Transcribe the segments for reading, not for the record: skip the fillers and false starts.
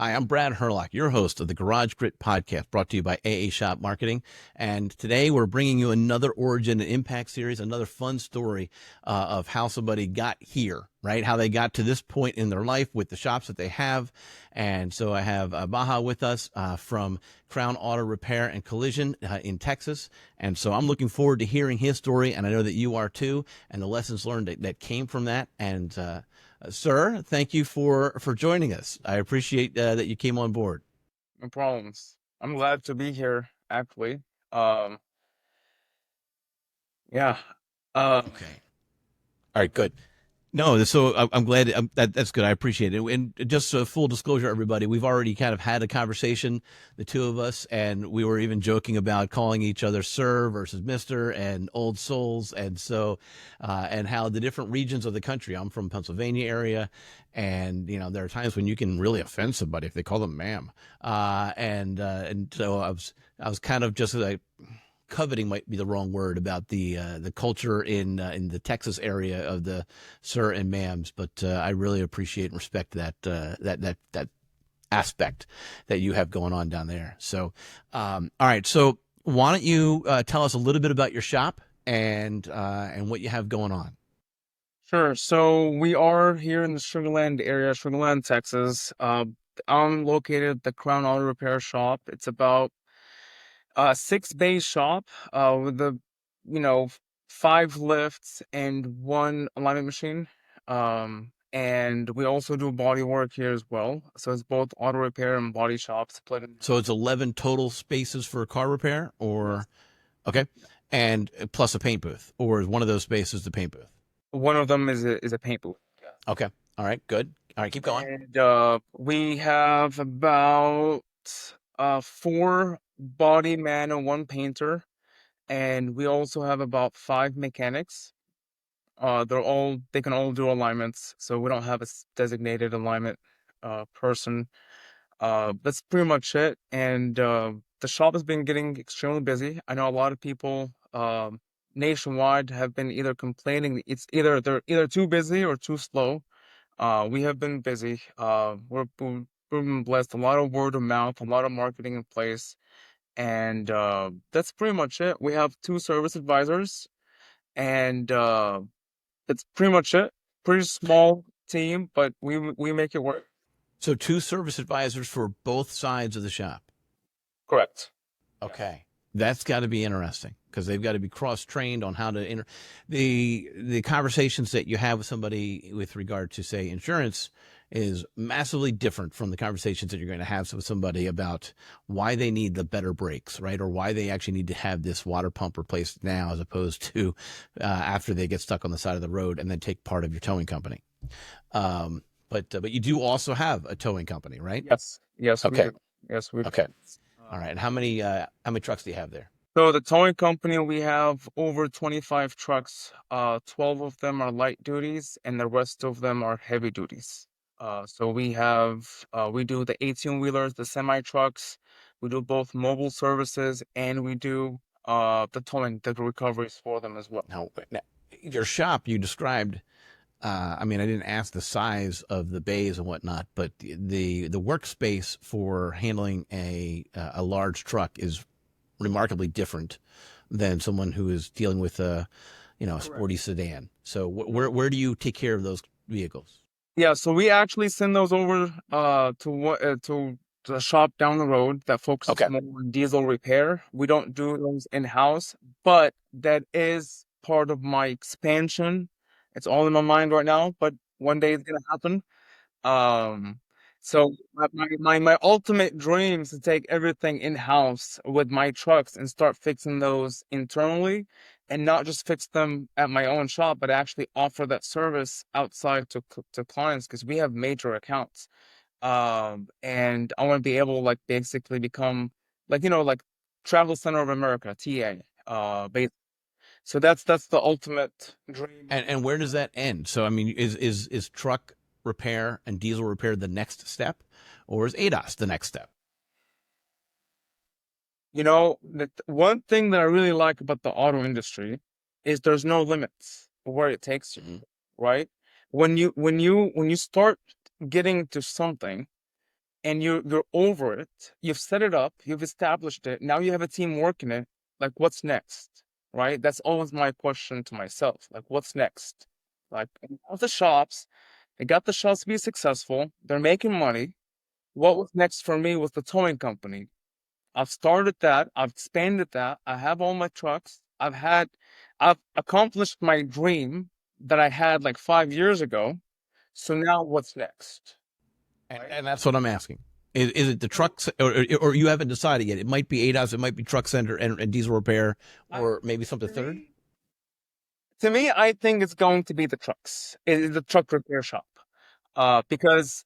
Hi, I'm Brad Herlock, your host of the Garage Grit podcast, brought to you by AA Shop Marketing. And today we're bringing you another Origin and Impact series, another fun story of how somebody got here, right? How they got to this point in their life with the shops that they have. And so I have Bahaa with us from Crown Auto Repair and Collision in Texas. And so I'm looking forward to hearing his story, and I know that you are too, and the lessons learned that came from that. And sir, thank you for joining us. I appreciate that you came on board. No problems. I'm glad to be here, actually. Um, yeah. Um, Okay. All right, good. No, so I'm glad that's good. I appreciate it. And just full disclosure, everybody, we've already kind of had a conversation, the two of us, and we were even joking about calling each other Sir versus Mister and old souls, and so and how the different regions of the country. I'm from Pennsylvania area, and there are times when you can really offend somebody if they call them ma'am, and so I was kind of just like coveting might be the wrong word about the culture in the Texas area of the sir and ma'ams, but I really appreciate and respect that aspect that you have going on down there. So, all right, so why don't you tell us a little bit about your shop and what you have going on? sure. So we are here in the Sugarland area, Sugarland, Texas. I'm located at the Crown Auto Repair Shop. It's about a 6 bay shop, with you know, 5 lifts and 1 alignment machine. And we also do body work here as well. So it's both auto repair and body shop split in. So it's 11 total spaces for car repair, Yes. or okay, and plus a paint booth, or is one of those spaces the paint booth? One of them is a paint booth. Yeah. Okay, all right, good. All right, keep going. And we have about 4 body man and 1 painter, and we also have about 5 mechanics. They can all do alignments, so we don't have a designated alignment person. That's pretty much it. And the shop has been getting extremely busy. I know a lot of people nationwide have been either complaining they're either too busy or too slow. We have been busy. We've been blessed. A lot of word of mouth, a lot of marketing in place, and that's pretty much it. We have 2 service advisors, and that's pretty much it. Pretty small team, but we make it work. So two service advisors for both sides of the shop. Correct. Yes. Okay. That's got to be interesting because they've got to be cross trained on how to the conversations that you have with somebody with regard to, say, insurance is massively different from the conversations that you're going to have with somebody about why they need the better brakes, right? Or why they actually need to have this water pump replaced now as opposed to after they get stuck on the side of the road and then take part of your towing company. But you do also have a towing company, right? Yes. Yes, we Okay. do. Yes, we do. Okay. All Um, right. And how many trucks do you have there? so the towing company, we have over 25 trucks. 12 of them are light duties, and the rest of them are heavy duties. So we do the 18-wheelers, the semi trucks. We do both mobile services, and we do the towing, the recoveries for them as well. Now, your shop you described. I mean, I didn't ask the size of the bays and whatnot, but the workspace for handling a large truck is remarkably different than someone who is dealing with a Correct. sporty sedan. So where do you take care of those vehicles? Yeah, so we actually send those over to the shop down the road that focuses Okay. more on diesel repair. We don't do those in-house, but that is part of my expansion. It's all in my mind right now, but one day it's gonna happen. Um, so my ultimate dream is to take everything in-house with my trucks and start fixing those internally, and not just fix them at my own shop, but actually offer that service outside to clients because we have major accounts. And I want to be able to like basically become like Travel Center of America, TA. So that's the ultimate dream. And where does that end? So I mean, is truck repair and diesel repair the next step, or is ADAS the next step? The one thing that I really like about the auto industry is there's no limits where it takes you, Mhm. right? When you start getting to something, and you're over it. You've set it up, you've established it. Now you have a team working it. Like, what's next? Right? That's always my question to myself. Like, what's next? Like, the shops, they got the shops to be successful. They're making money. What was next for me was the towing company. I've started that. I've expanded that. I have all my trucks. I've accomplished my dream that I had like 5 years ago. So now what's next? Right? And that's what I'm asking. Is it the trucks, or you haven't decided yet? It might be ADAS, it might be truck center and diesel repair, or maybe something third. To me, I think it's going to be the trucks. It is the truck repair shop. Because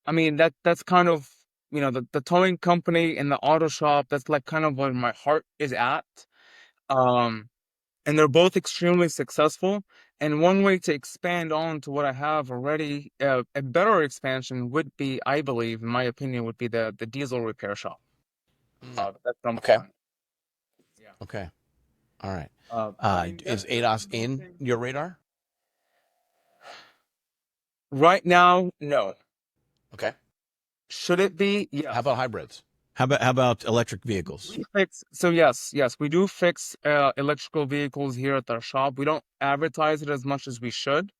I mean, that's kind of, the towing company and the auto shop, that's like kind of where my heart is at. Um, and they're both extremely successful. And one way to expand on to what I have already, a better expansion would be, I believe, in my opinion, would be the diesel repair shop. That's number Okay. one. Yeah. Okay. All right. I mean, Is that's ADAS one in thing. your radar? Right now, no. Okay. Should it be? How Yes. about hybrids? How about electric vehicles? So yes, we do fix electrical vehicles here at our shop. We don't advertise it as much as we should.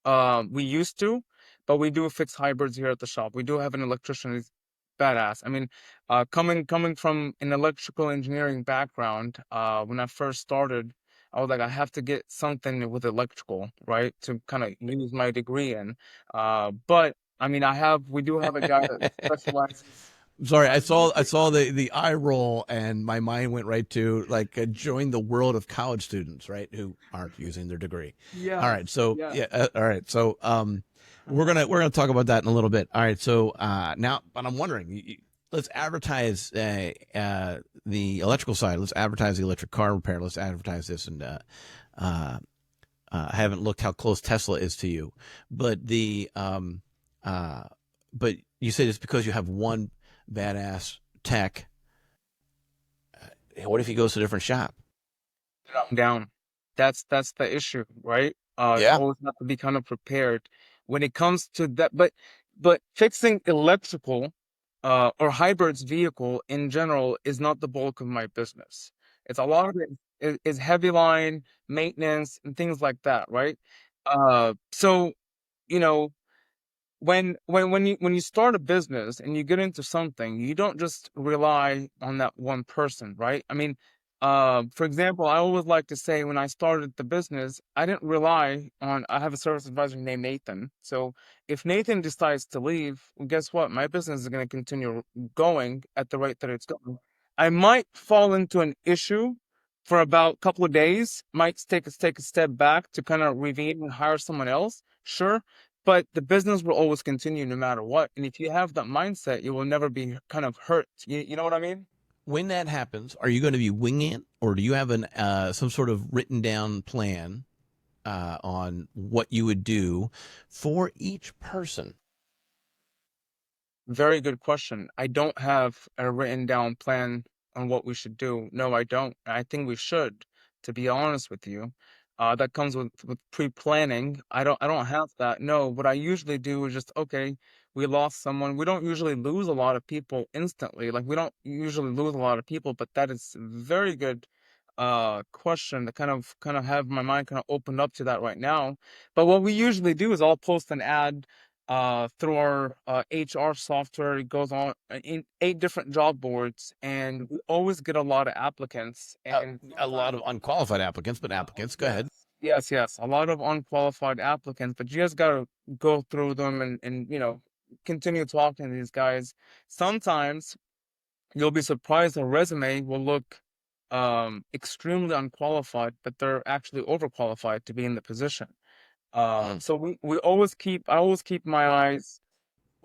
We used to, but we do fix hybrids here at the shop. We do have an electrician who's badass. I mean, coming from an electrical engineering background, when I first started, I was like, I have to get something with electrical, right, to kind of use my degree in. But I mean, we do have a guy that specializes. Sorry, I saw the eye roll, and my mind went right to like join the world of college students, right, who aren't using their degree. All right, Yes, so yes. yeah, all right, so we're gonna talk about that in a little bit. All right, so now, but I'm wondering, let's advertise the electrical side. Let's advertise the electric car repair. Let's advertise this, and I haven't looked how close Tesla is to you, but uh, but you said it's because you have one badass tech. What if he goes to a different shop? Down. That's the issue, right? You Yeah. always have to be kind of prepared when it comes to that. But fixing electrical or hybrids vehicle in general is not the bulk of my business. It's a lot of it is heavy line maintenance and things like that, right? So you know when you start a business and you get into something, you don't just rely on that one person, right? I mean, for example, I always like to say when I started the business, I didn't rely on. I have a service advisor named Nathan. So if Nathan decides to leave, well, guess what? My business is going to continue going at the rate that it's going. I might fall into an issue for about a couple of days, might take a step back to kind of reveal and hire someone else. Sure, but the business will always continue no matter what. And if you have that mindset, you will never be kind of hurt. You know what I mean? When that happens, are you going to be winging it, or do you have an some sort of written down plan on what you would do for each person? Very good question. I don't have a written down plan on what we should do. No, I don't. I think we should, to be honest with you. That comes with pre-planning. I don't have that. No, what I usually do is just, okay, we lost someone. We don't usually lose a lot of people instantly. Like, we don't usually lose a lot of people, but that is very good question to kind of have my mind kind of opened up to that right now. But what we usually do is I'll post an ad through our HR software. It goes on in 8 different job boards, and we always get a lot of applicants. And A lot of unqualified applicants, but applicants. Go ahead. yes, a lot of unqualified applicants. But you just gotta go through them and continue talking to these guys. Sometimes you'll be surprised a resume will look extremely unqualified, but they're actually overqualified to be in the position. Mm. So I always keep my eyes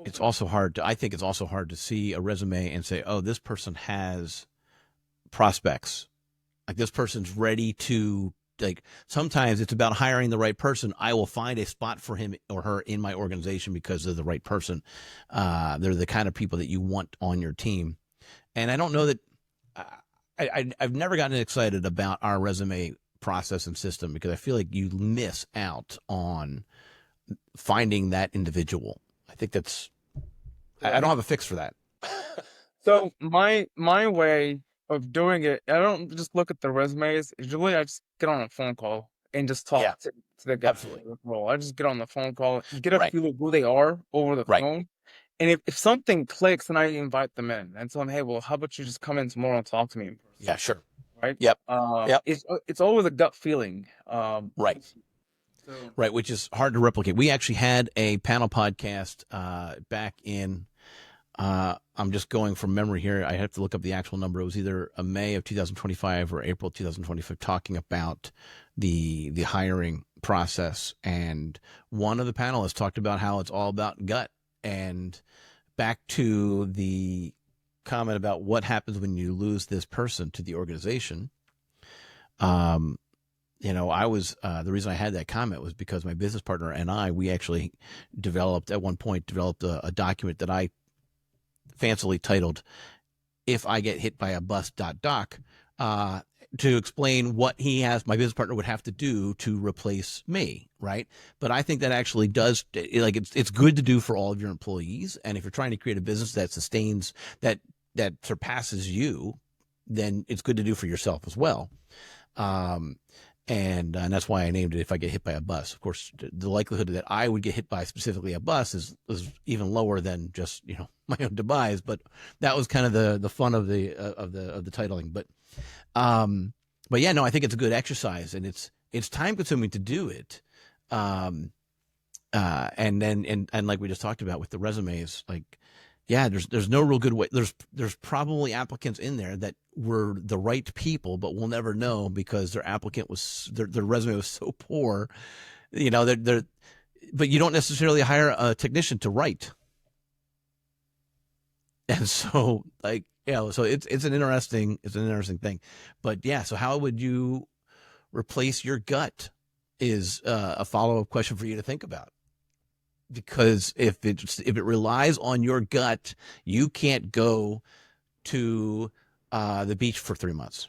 It's open. also hard to. I think it's also hard to see a resume and say, "Oh, this person has prospects. Like this person's ready to." Like sometimes it's about hiring the right person. I will find a spot for him or her in my organization because they're the right person. They're the kind of people that you want on your team. And I don't know that uh, I've never gotten excited about our resume process and system because I feel like you miss out on finding that individual. I think I don't have a fix for that. So my way of doing it, I don't just look at the resumes. Usually, I just get on a phone call and just Yeah, talk to the guy. absolutely. Well, I just get on the phone call, get a Right, feel of who they are over the right. phone, and if something clicks, then I invite them in and tell them, hey, well, how about you just come in tomorrow and talk to me in person, Yeah, sure. right? Yep, yep. It's always a gut feeling. Right. So Right, which is hard to replicate. We actually had a panel podcast back in. I'm just going from memory here. I have to look up the actual number. It was either a May of 2025 or April 2025, talking about the hiring process. And one of the panelists talked about how it's all about gut. And back to the comment about what happens when you lose this person to the organization. I was the reason I had that comment was because my business partner and we actually developed a document that I fancily titled "If I Get Hit by a Bus." Doc, to explain what my business partner would have to do to replace me, right? But I think that actually does, like, it's good to do for all of your employees, and if you're trying to create a business that sustains, that surpasses you, then it's good to do for yourself as well. And that's why I named it "If I Get Hit by a Bus." Of course, the likelihood that I would get hit by specifically a bus is even lower than just my own demise. But that was kind of the fun of the titling. But yeah, no, I think it's a good exercise, and it's time consuming to do it. And then like we just talked about with the resumes, like, yeah, there's no real good way. There's probably applicants in there that were the right people, but we'll never know because their resume was so poor. But you don't necessarily hire a technician to write. And so, like, so it's an interesting thing. But yeah, so how would you replace your gut is a follow-up question for you to think about. Because if it relies on your gut, you can't go to the beach for 3 months.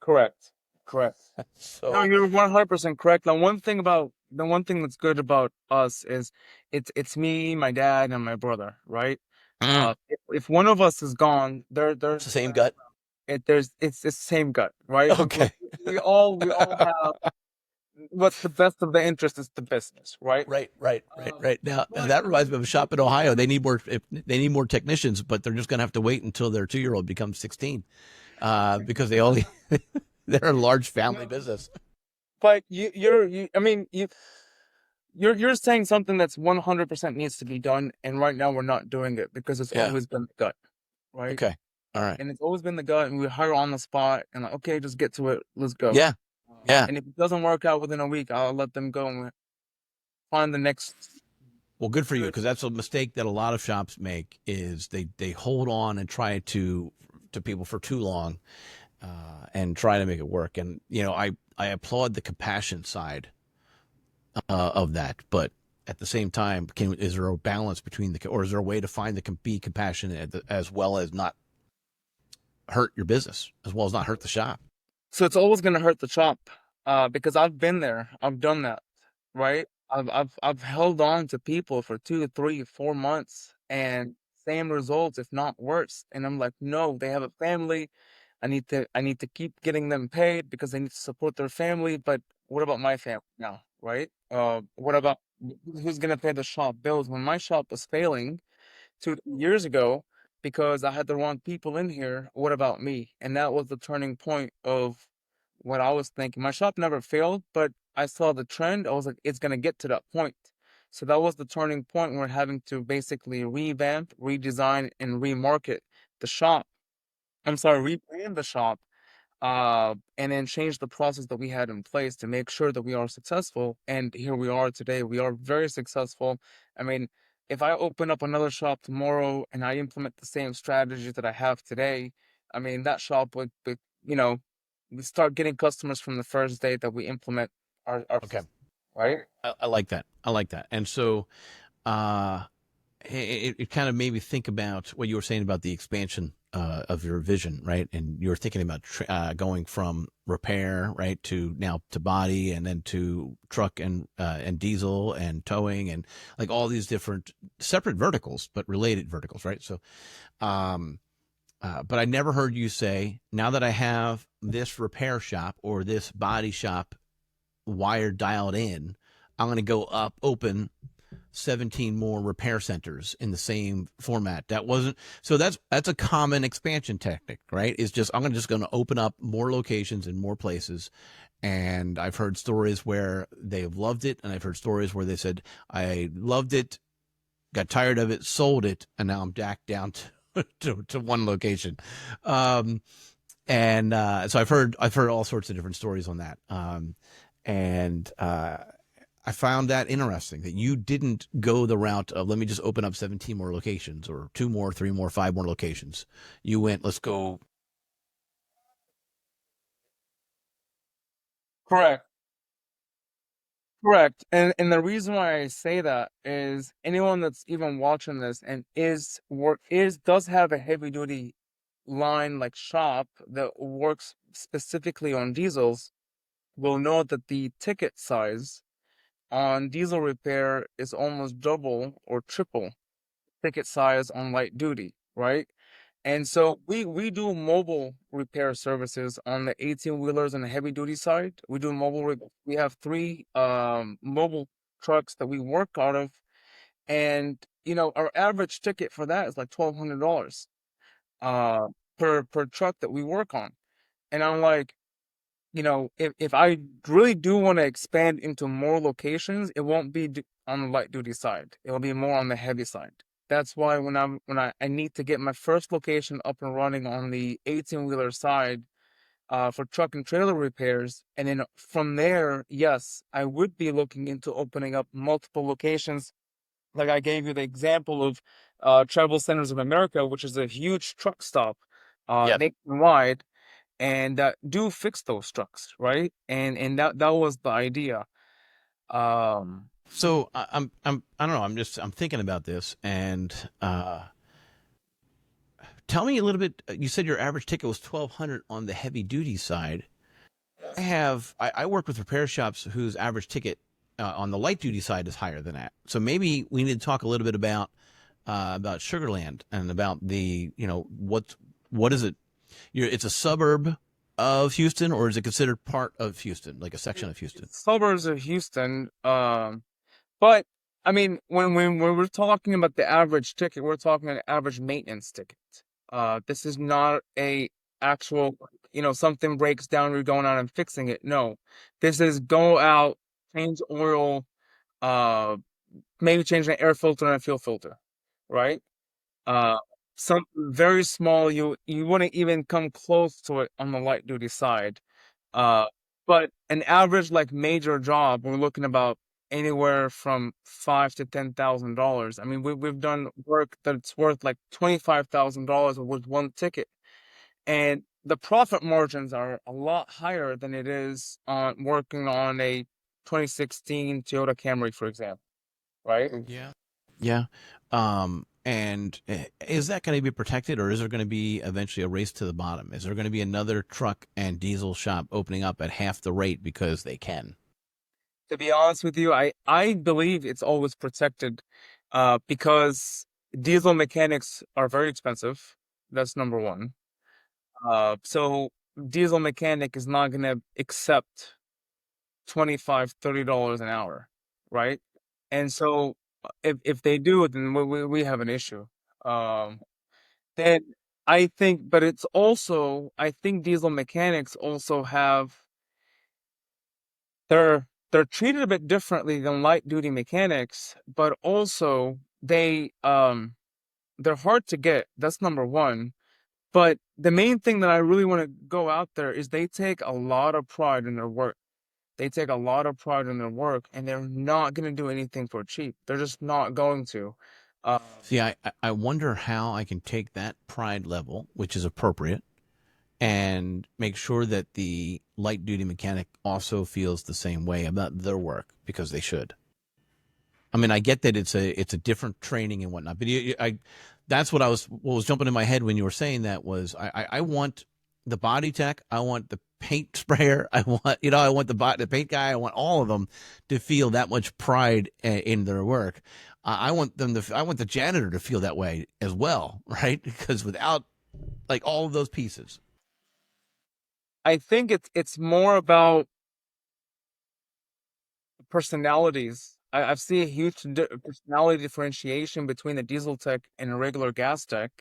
correct. No, So you're 100% correct. The one thing that's good about us is it's me, my dad, and my brother, right? If one of us is gone, it's the same gut. it's the same gut, right? Okay. We all have what's the best of the interest is the business, right? Right. Now that reminds me of a shop in Ohio. They need more technicians, but they're just going to have to wait until their 2-year-old becomes 16, because they're a large family business. But you're saying something that's 100% needs to be done, and right now we're not doing it because it's Yeah. always been the gut, right? Okay. All right. And it's always been the gut, and we hire on the spot, and like, okay, just get to it, let's go. Yeah. Yeah. And if it doesn't work out within a week, I'll let them go and find the next. Well, good for you, because that's a mistake that a lot of shops make, is they hold on and try to people for too long, and try to make it work. And I applaud the compassion side of that, but at the same time, is there a balance between or is there a way to be compassionate as well as not hurt your business, as well as not hurt the shop? So it's always going to hurt the shop, because I've been there, I've done that, right? I've held on to people for 2, 3, 4 months, and same results, if not worse. And I'm like, no, they have a family. I need to keep getting them paid because they need to support their family. But what about my family now, right? What about who's gonna pay the shop bills when my shop was failing 2 years ago because I had the wrong people in here? What about me? And that was the turning point of what I was thinking. My shop never failed, but I saw the trend. I was like, it's gonna get to that point. So that was the turning point. We're having to basically revamp, redesign, and remarket the shop. I'm sorry, rebrand the shop, and then change the process that we had in place to make sure that we are successful. And here we are today. We are very successful. I mean, if I open up another shop tomorrow and I implement the same strategies that I have today, I mean, that shop would we start getting customers from the first day that we implement our Okay. right? I like that. And so, it kind of made me think about what you were saying about the expansion of your vision, right? And you're thinking about going from repair, right, to now to body, and then to truck and diesel and towing, and like all these different separate verticals, but related verticals, right? So, um, but I never heard you say, now that I have this repair shop or this body shop wired dialed in, I'm going to go open 17 more repair centers in the same format. That wasn't, so that's a common expansion technique, right? It's just, I'm just going to open up more locations in more places. And I've heard stories where they've loved it, and I've heard stories where they said, I loved it, got tired of it, sold it, and now I'm back down to one location. So I've heard all sorts of different stories on that. And I found that interesting that you didn't go the route of, let me just open up 17 more locations, or 2 more, 3 more, 5 more locations. You went, let's go. Correct. Correct. And the reason why I say that is anyone that's even watching this and does have a heavy duty line like shop that works specifically on diesels will know that the ticket size on diesel repair is almost double or triple ticket size on light duty, right? And so we do mobile repair services on the 18 wheelers and the heavy duty side. We do we have 3 mobile trucks that we work out of, and our average ticket for that is like $1,200 uh per truck that we work on. And I'm like, if I really do want to expand into more locations, it won't be on the light duty side. It'll be more on the heavy side. That's why I need to get my first location up and running on the 18 wheeler side, for truck and trailer repairs, and then from there, yes, I would be looking into opening up multiple locations. Like I gave you the example of Travel Centers of America, which is a huge truck stop Yeah. nationwide, and do fix those trucks, right? And that was the idea. Um, So I don't know. I'm thinking about this, and tell me a little bit. You said your average ticket was 1,200 on the heavy duty side. I work with repair shops whose average ticket on the light duty side is higher than that. So maybe we need to talk a little bit about Sugarland, and about the, what is it? It's a suburb of Houston, or is it considered part of Houston, like a section of Houston? Suburbs of Houston. But I mean, when we're talking about the average ticket, we're talking an average maintenance ticket. This is not a actual, something breaks down, you're going out and fixing it. No, this is go out, change oil, uh, maybe change an air filter and a fuel filter, right? Uh, some very small. You wouldn't even come close to it on the light duty side. Uh, but an average like major job, we're looking about anywhere from $5,000 to $10,000. I mean, we've done work that's worth like $25,000 with one ticket, and the profit margins are a lot higher than it is on working on a 2016 Toyota Camry, for example, right? Yeah. Yeah. And is that going to be protected, or is there going to be eventually a race to the bottom? Is there going to be another truck and diesel shop opening up at half the rate because they can? To be honest with you, I believe it's always protected, because diesel mechanics are very expensive. That's number one. So diesel mechanic is not gonna accept 25, $30 an hour, right? And so if they do, then we have an issue. Um, then I think, but it's also, I think diesel mechanics also have, they're treated a bit differently than light duty mechanics, but also they're hard to get. That's number one. But the main thing that I really want to go out there is they take a lot of pride in their work. They take a lot of pride in their work, and they're not going to do anything for cheap. They're just not going to. Uh, See, I wonder how I can take that pride level, which is appropriate, and make sure that the light duty mechanic also feels the same way about their work, because they should. I mean, I get that it's a different training and whatnot, but that's what was jumping in my head when you were saying that was I want the body tech, I want the paint sprayer, I want I want the paint guy, I want all of them to feel that much pride in their work. I want the janitor to feel that way as well, right? Because without like all of those pieces. I think it's more about personalities. I've seen a huge personality differentiation between the diesel tech and a regular gas tech,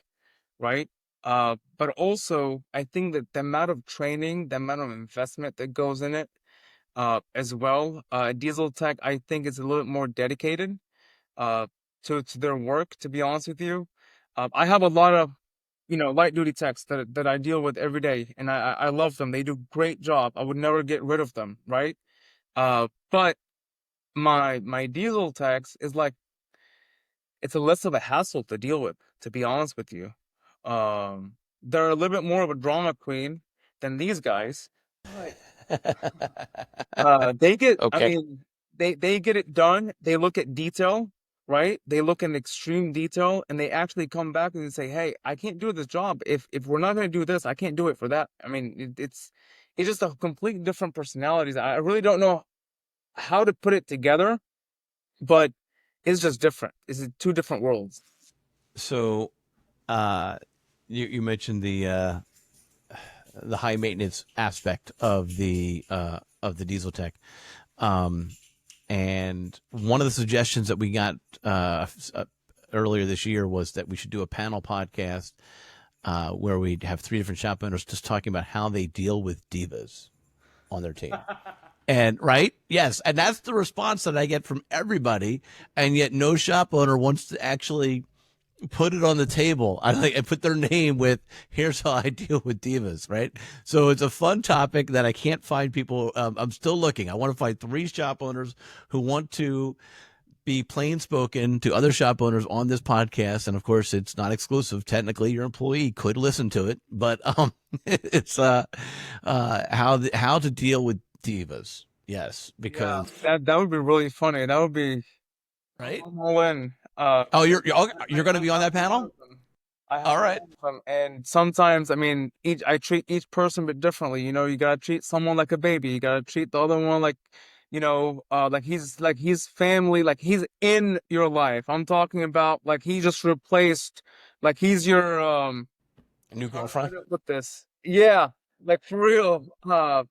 right? But also I think that the amount of training, the amount of investment that goes in it, as well. Diesel tech, I think, is a little bit more dedicated, uh, to their work. To be honest with you, I have a lot of light duty techs that I deal with every day, and I love them. They do a great job. I would never get rid of them, right? But my diesel techs is like it's a less of a hassle to deal with. To be honest with you, they're a little bit more of a drama queen than these guys. But they get, I Okay. mean, they get it done. They look at detail, right? They look in extreme detail, and they actually come back and say, "Hey, I can't do this job. If we're not going to do this, I can't do it for that." I mean, it's just a completely different personalities. I really don't know how to put it together, but it's just different. It's two different worlds. So, uh, you mentioned the high maintenance aspect of the diesel tech. Um, and one of the suggestions that we got earlier this year was that we should do a panel podcast where we'd have three different shop owners just talking about how they deal with divas on their team. And right, yes, and that's the response that I get from everybody, and yet no shop owner wants to actually put it on the table. I put their name with here's how I deal with divas, right? So it's a fun topic that I can't find people. I'm still looking. I want to find three shop owners who want to be plain spoken to other shop owners on this podcast. And of course, it's not exclusive. Technically, your employee could listen to it, but it's how to deal with divas. Yes, Yeah, because that would be really funny. That would be right. I'm all in. Oh, I you're going to be on that have a lot panel. of them. I have All a right. lot of them, and sometimes, I mean, I treat each person a bit differently. You gotta treat someone like a baby. You gotta treat the other one like, like he's family, like he's in your life. I'm talking about like he just replaced, like he's your A new how girlfriend. do I put this? Yeah, like for real.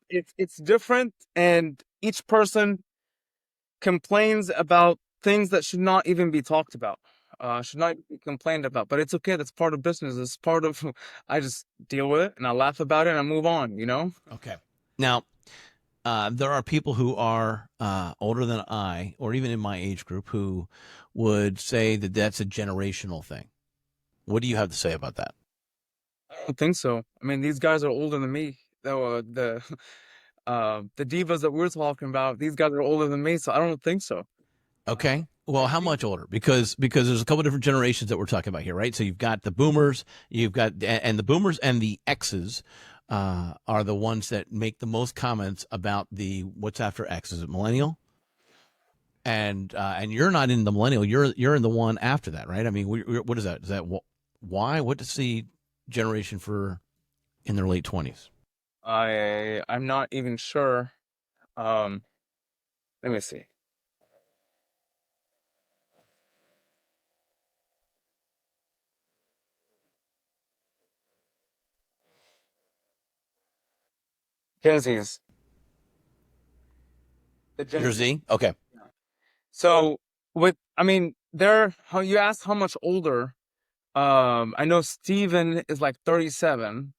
It's different, and each person complains about things that should not even be talked about, should not be complained about. But it's okay. That's part of business. It's part of. I just deal with it and I laugh about it and I move on. Okay. Now, there are people who are older than I, or even in my age group, who would say that that's a generational thing. What do you have to say about that? I don't think so. I mean, these guys are older than me. The the divas that we're talking about, these guys are older than me, so I don't think so. Okay. Well, I how think much older? Because there's a couple different generations that we're talking about here, right? So you've got the boomers, you've got and the boomers and the X's are the ones that make the most comments about the what's after X. Is it millennial? And you're not in the millennial. You're in the one after that, right? I mean, what is that? Is that why? What is the generation for in their late 20s? I'm not even sure. Um, Let me see. Gen Z's. The Gen Your Z. Z? Okay. So I mean, how you asked how much older. I know Steven is like 37,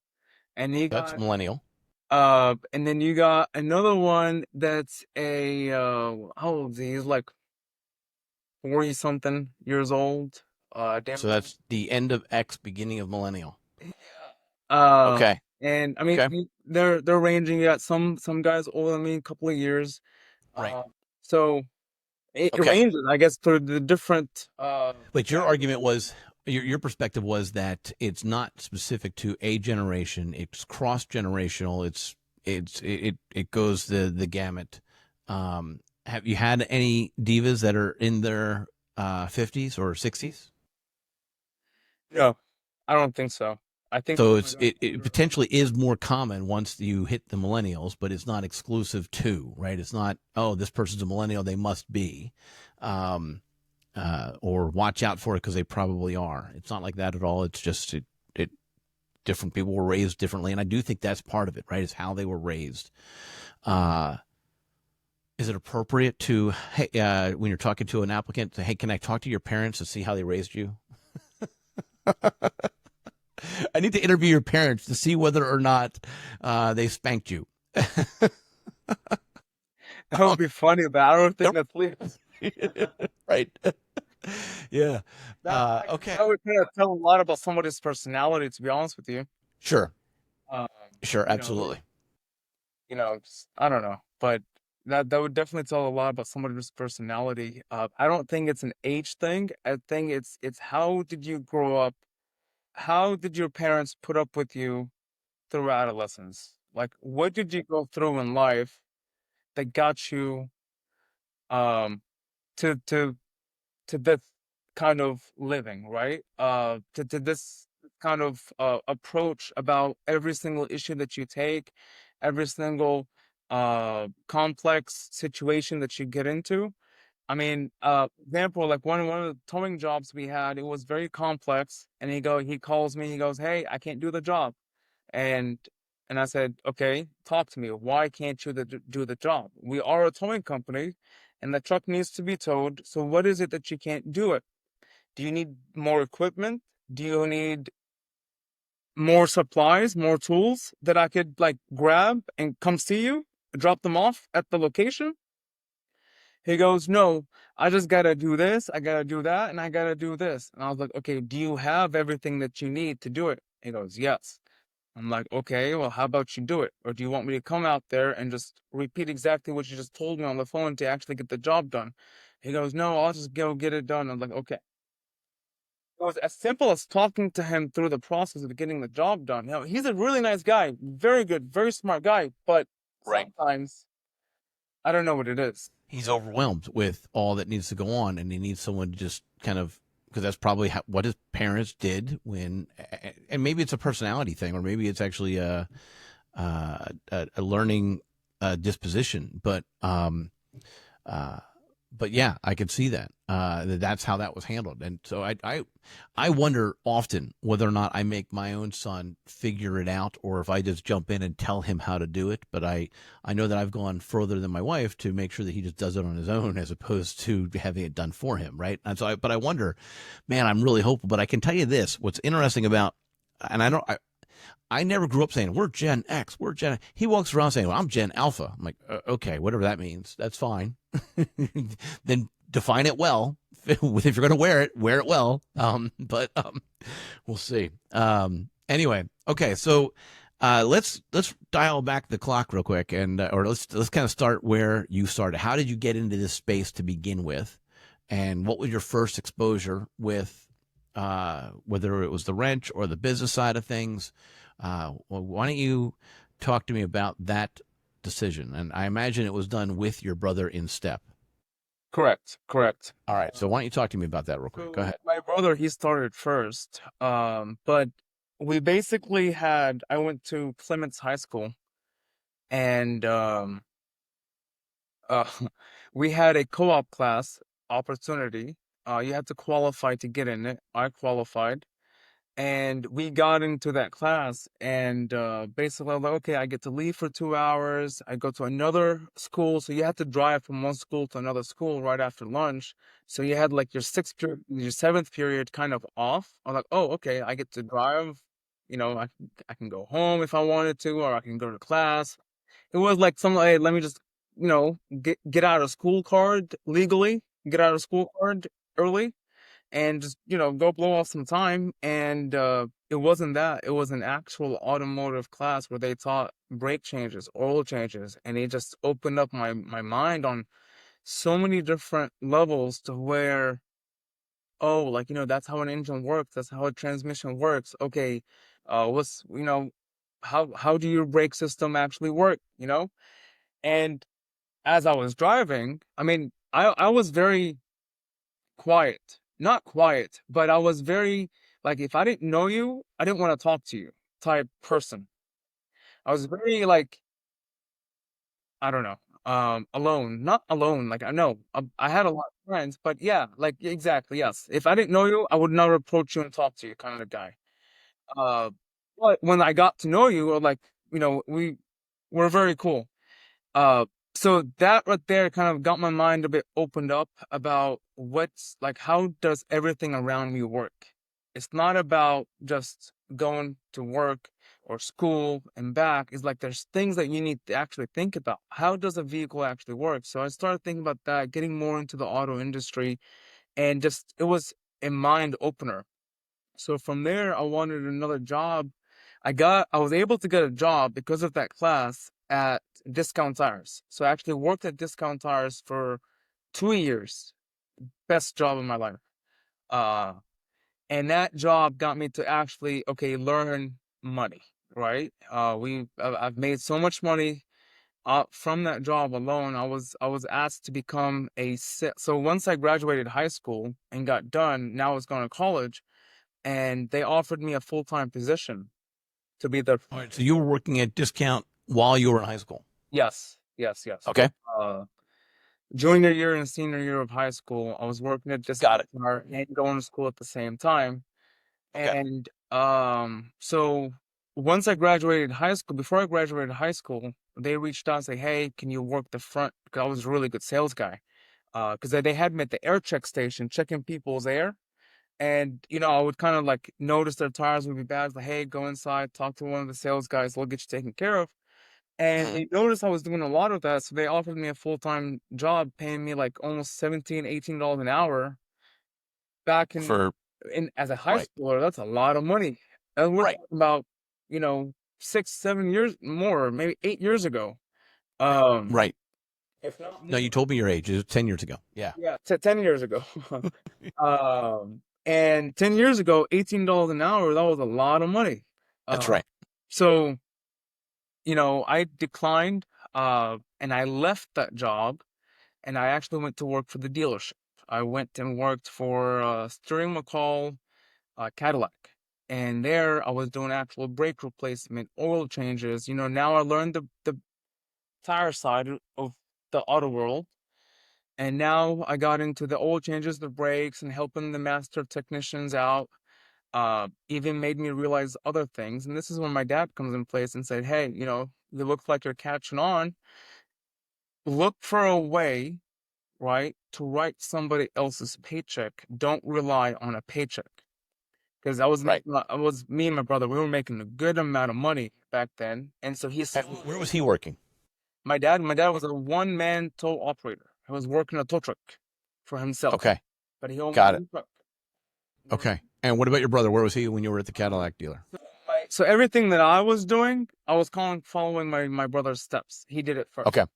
and he That's got millennial. and then you got another one that's how old is he? He's like 40 something years old. Damn. So that's the end of X, beginning of millennial. Uh, Okay. and I mean, Okay. they're ranging. You got some guys older than me, a couple of years. Right. Uh, so it Okay. ranges, I guess, for the different But your argument categories. was your perspective was that it's not specific to a generation. It's cross generational. It goes the gamut. Have you had any divas that are in their 50s or 60s? No, I don't think so. I think So some of it's them it older. potentially is more common once you hit the millennials, but it's not exclusive to, right? It's not, oh, this person's a millennial, they must be, um, or watch out for it because they probably are. It's not like that at all. It's just it different people were raised differently, and I do think that's part of it, right? Is how they were raised. Uh, is it appropriate to, hey, when you're talking to an applicant, say, hey, can I talk to your parents to see how they raised you? I need to interview your parents to see whether or not they spanked you. That would be funny, but I don't think that's legal. Right. Yeah. Okay. That would kind of tell a lot about somebody's personality, to be honest with you. Sure. Um, Sure. you know, Absolutely. I don't know, but that would definitely tell a lot about somebody's personality. I don't think it's an age thing. I think it's how did you grow up? How did your parents put up with you through adolescence? Like, what did you go through in life that got you um to to to this kind of living, right? To this kind of approach about every single issue that you take, every single complex situation that you get into. I mean, example, like one of the towing jobs we had, it was very complex, and he calls me, he goes, "Hey, I can't do the job." And I said, "Okay, talk to me. Why can't you do the job? We are a towing company, and the truck needs to be towed. So what is it that you can't do it? Do you need more equipment? Do you need more supplies, more tools that I could like grab and come see you, drop them off at the location?" He goes, "No, I just gotta do this, I gotta do that, and I gotta do this." And I was like, "Okay, do you have everything that you need to do it?" He goes, "Yes." I'm like, "Okay, well, how about you do it? Or do you want me to come out there and just repeat exactly what you just told me on the phone to actually get the job done?" He goes, "No, I'll just go get it done." I'm like, "Okay." It was as simple as talking to him through the process of getting the job done. He's a really nice guy, very good, very smart guy, but Right. sometimes I don't know what it is. He's overwhelmed with all that needs to go on, and he needs someone to just kind of, because that's probably what his parents did when, and maybe it's a personality thing, or maybe it's actually a learning disposition, uh, but yeah, I could see that. That's how that was handled, and so I wonder often whether or not I make my own son figure it out, or if I just jump in and tell him how to do it. But I know that I've gone further than my wife to make sure that he just does it on his own, as opposed to having it done for him, right? And so, but I wonder, man, I'm really hopeful. But I can tell you this: what's interesting about, and I never grew up saying we're Gen X, we're Gen. He walks around saying, well, I'm Gen Alpha. I'm like, okay, whatever that means, that's fine. Then define it well. If you're going to wear it well. But we'll see. Anyway, okay, so let's dial back the clock real quick, and or let's kind of start where you started. How did you get into this space to begin with, and what was your first exposure with? Whether it was the wrench or the business side of things. Well, why don't you talk to me about that decision? And I imagine it was done with your brother in step. Correct, correct. All right. So why don't you talk to me about that real quick? Go So ahead. my brother, he started first. But we basically I went to Clements High School, and uh, we had a co-op class opportunity. You had to qualify to get in it. I qualified, and we got into that class, and basically, I'm like, okay, I get to leave for 2 hours. I go to another school, so you had to drive from one school to another school right after lunch. So you had like your sixth period, your seventh period kind of off. I'm like, oh, okay, I get to drive. I can go home if I wanted to, or I can go to class. It was like some, hey, let me just, get out of school card legally, get out of school card early, and just go blow off some time. And it wasn't that, it was an actual automotive class where they taught brake changes, oil changes, and it just opened up my mind on so many different levels, to where, oh, like, that's how an engine works, that's how a transmission works. Okay, what's how do your brake system actually work, and as I was driving, I mean, I was very quiet. Not quiet, but I was very like if I didn't know you, I didn't want to talk to you type person. I was very like I don't know, alone. Not alone, like I know I had a lot of friends, but yeah, like exactly, yes. If I didn't know you, I would never approach you and talk to you kind of guy. Uh, but when I got to know you, or like, we were very cool. Uh, so that right there kind of got my mind a bit opened up about what's like, how does everything around me work? It's not about just going to work or school and back. It's like there's things that you need to actually think about. How does a vehicle actually work? So I started thinking about that, getting more into the auto industry, and just it was a mind opener. So from there, I wanted another job. I was able to get a job because of that class at Discount Tires. So I actually worked at Discount Tires for 2 years. Best job in my life. Uh, and that job got me to actually, okay, learn money, right? I've made so much money from that job alone. I was asked to become so once I graduated high school and got done, now I was going to college, and they offered me a full-time position to be the All right. So you were working at Discount while you were in high school. yes, yes, yes. Okay. Uh, Junior year and senior year of high school, I was working at Got Discount it. Tire and going to school at the same time. Okay. And so once I graduated high school, before I graduated high school, they reached out and say, "Hey, can you work the front?" Because I was a really good sales guy. Because they had me at the air check station checking people's air. And, I would kind of like notice their tires would be bad. Like, hey, go inside, talk to one of the sales guys, they'll get you taken care of. And they noticed I was doing a lot of that. So they offered me a full-time job paying me like almost 17, $18 an hour back For in as a high right. schooler. That's a lot of money. And we're Right. talking about, 6, 7 years more, maybe 8 years ago. Right. If not No, more. you told me your age. It was 10 years ago. Yeah. Yeah, 10 years ago. And 10 years ago, $18 an hour, that was a lot of money. That's Uh, right. so, I declined, and I left that job, and I actually went to work for the dealership. I went and worked for Sterling McCall Cadillac. And there I was doing actual brake replacement, oil changes. Now I learned the tire side of the auto world. And now I got into the oil changes, the brakes, and helping the master technicians out. Even made me realize other things. And this is when my dad comes in place and said, "Hey, you look like you're catching on. Look for a way, right, to write somebody else's paycheck. Don't rely on a paycheck." Because Right. I was me and my brother, we were making a good amount of money back then. And so he saw And where was he working? my dad was a one-man tow operator. He was working a tow truck for himself, Okay. but he owned Got it. one truck. Okay. And what about your brother? Where was he when you were at the Cadillac dealer? So everything that I was doing, I was following my brother's steps. He did it first. Okay.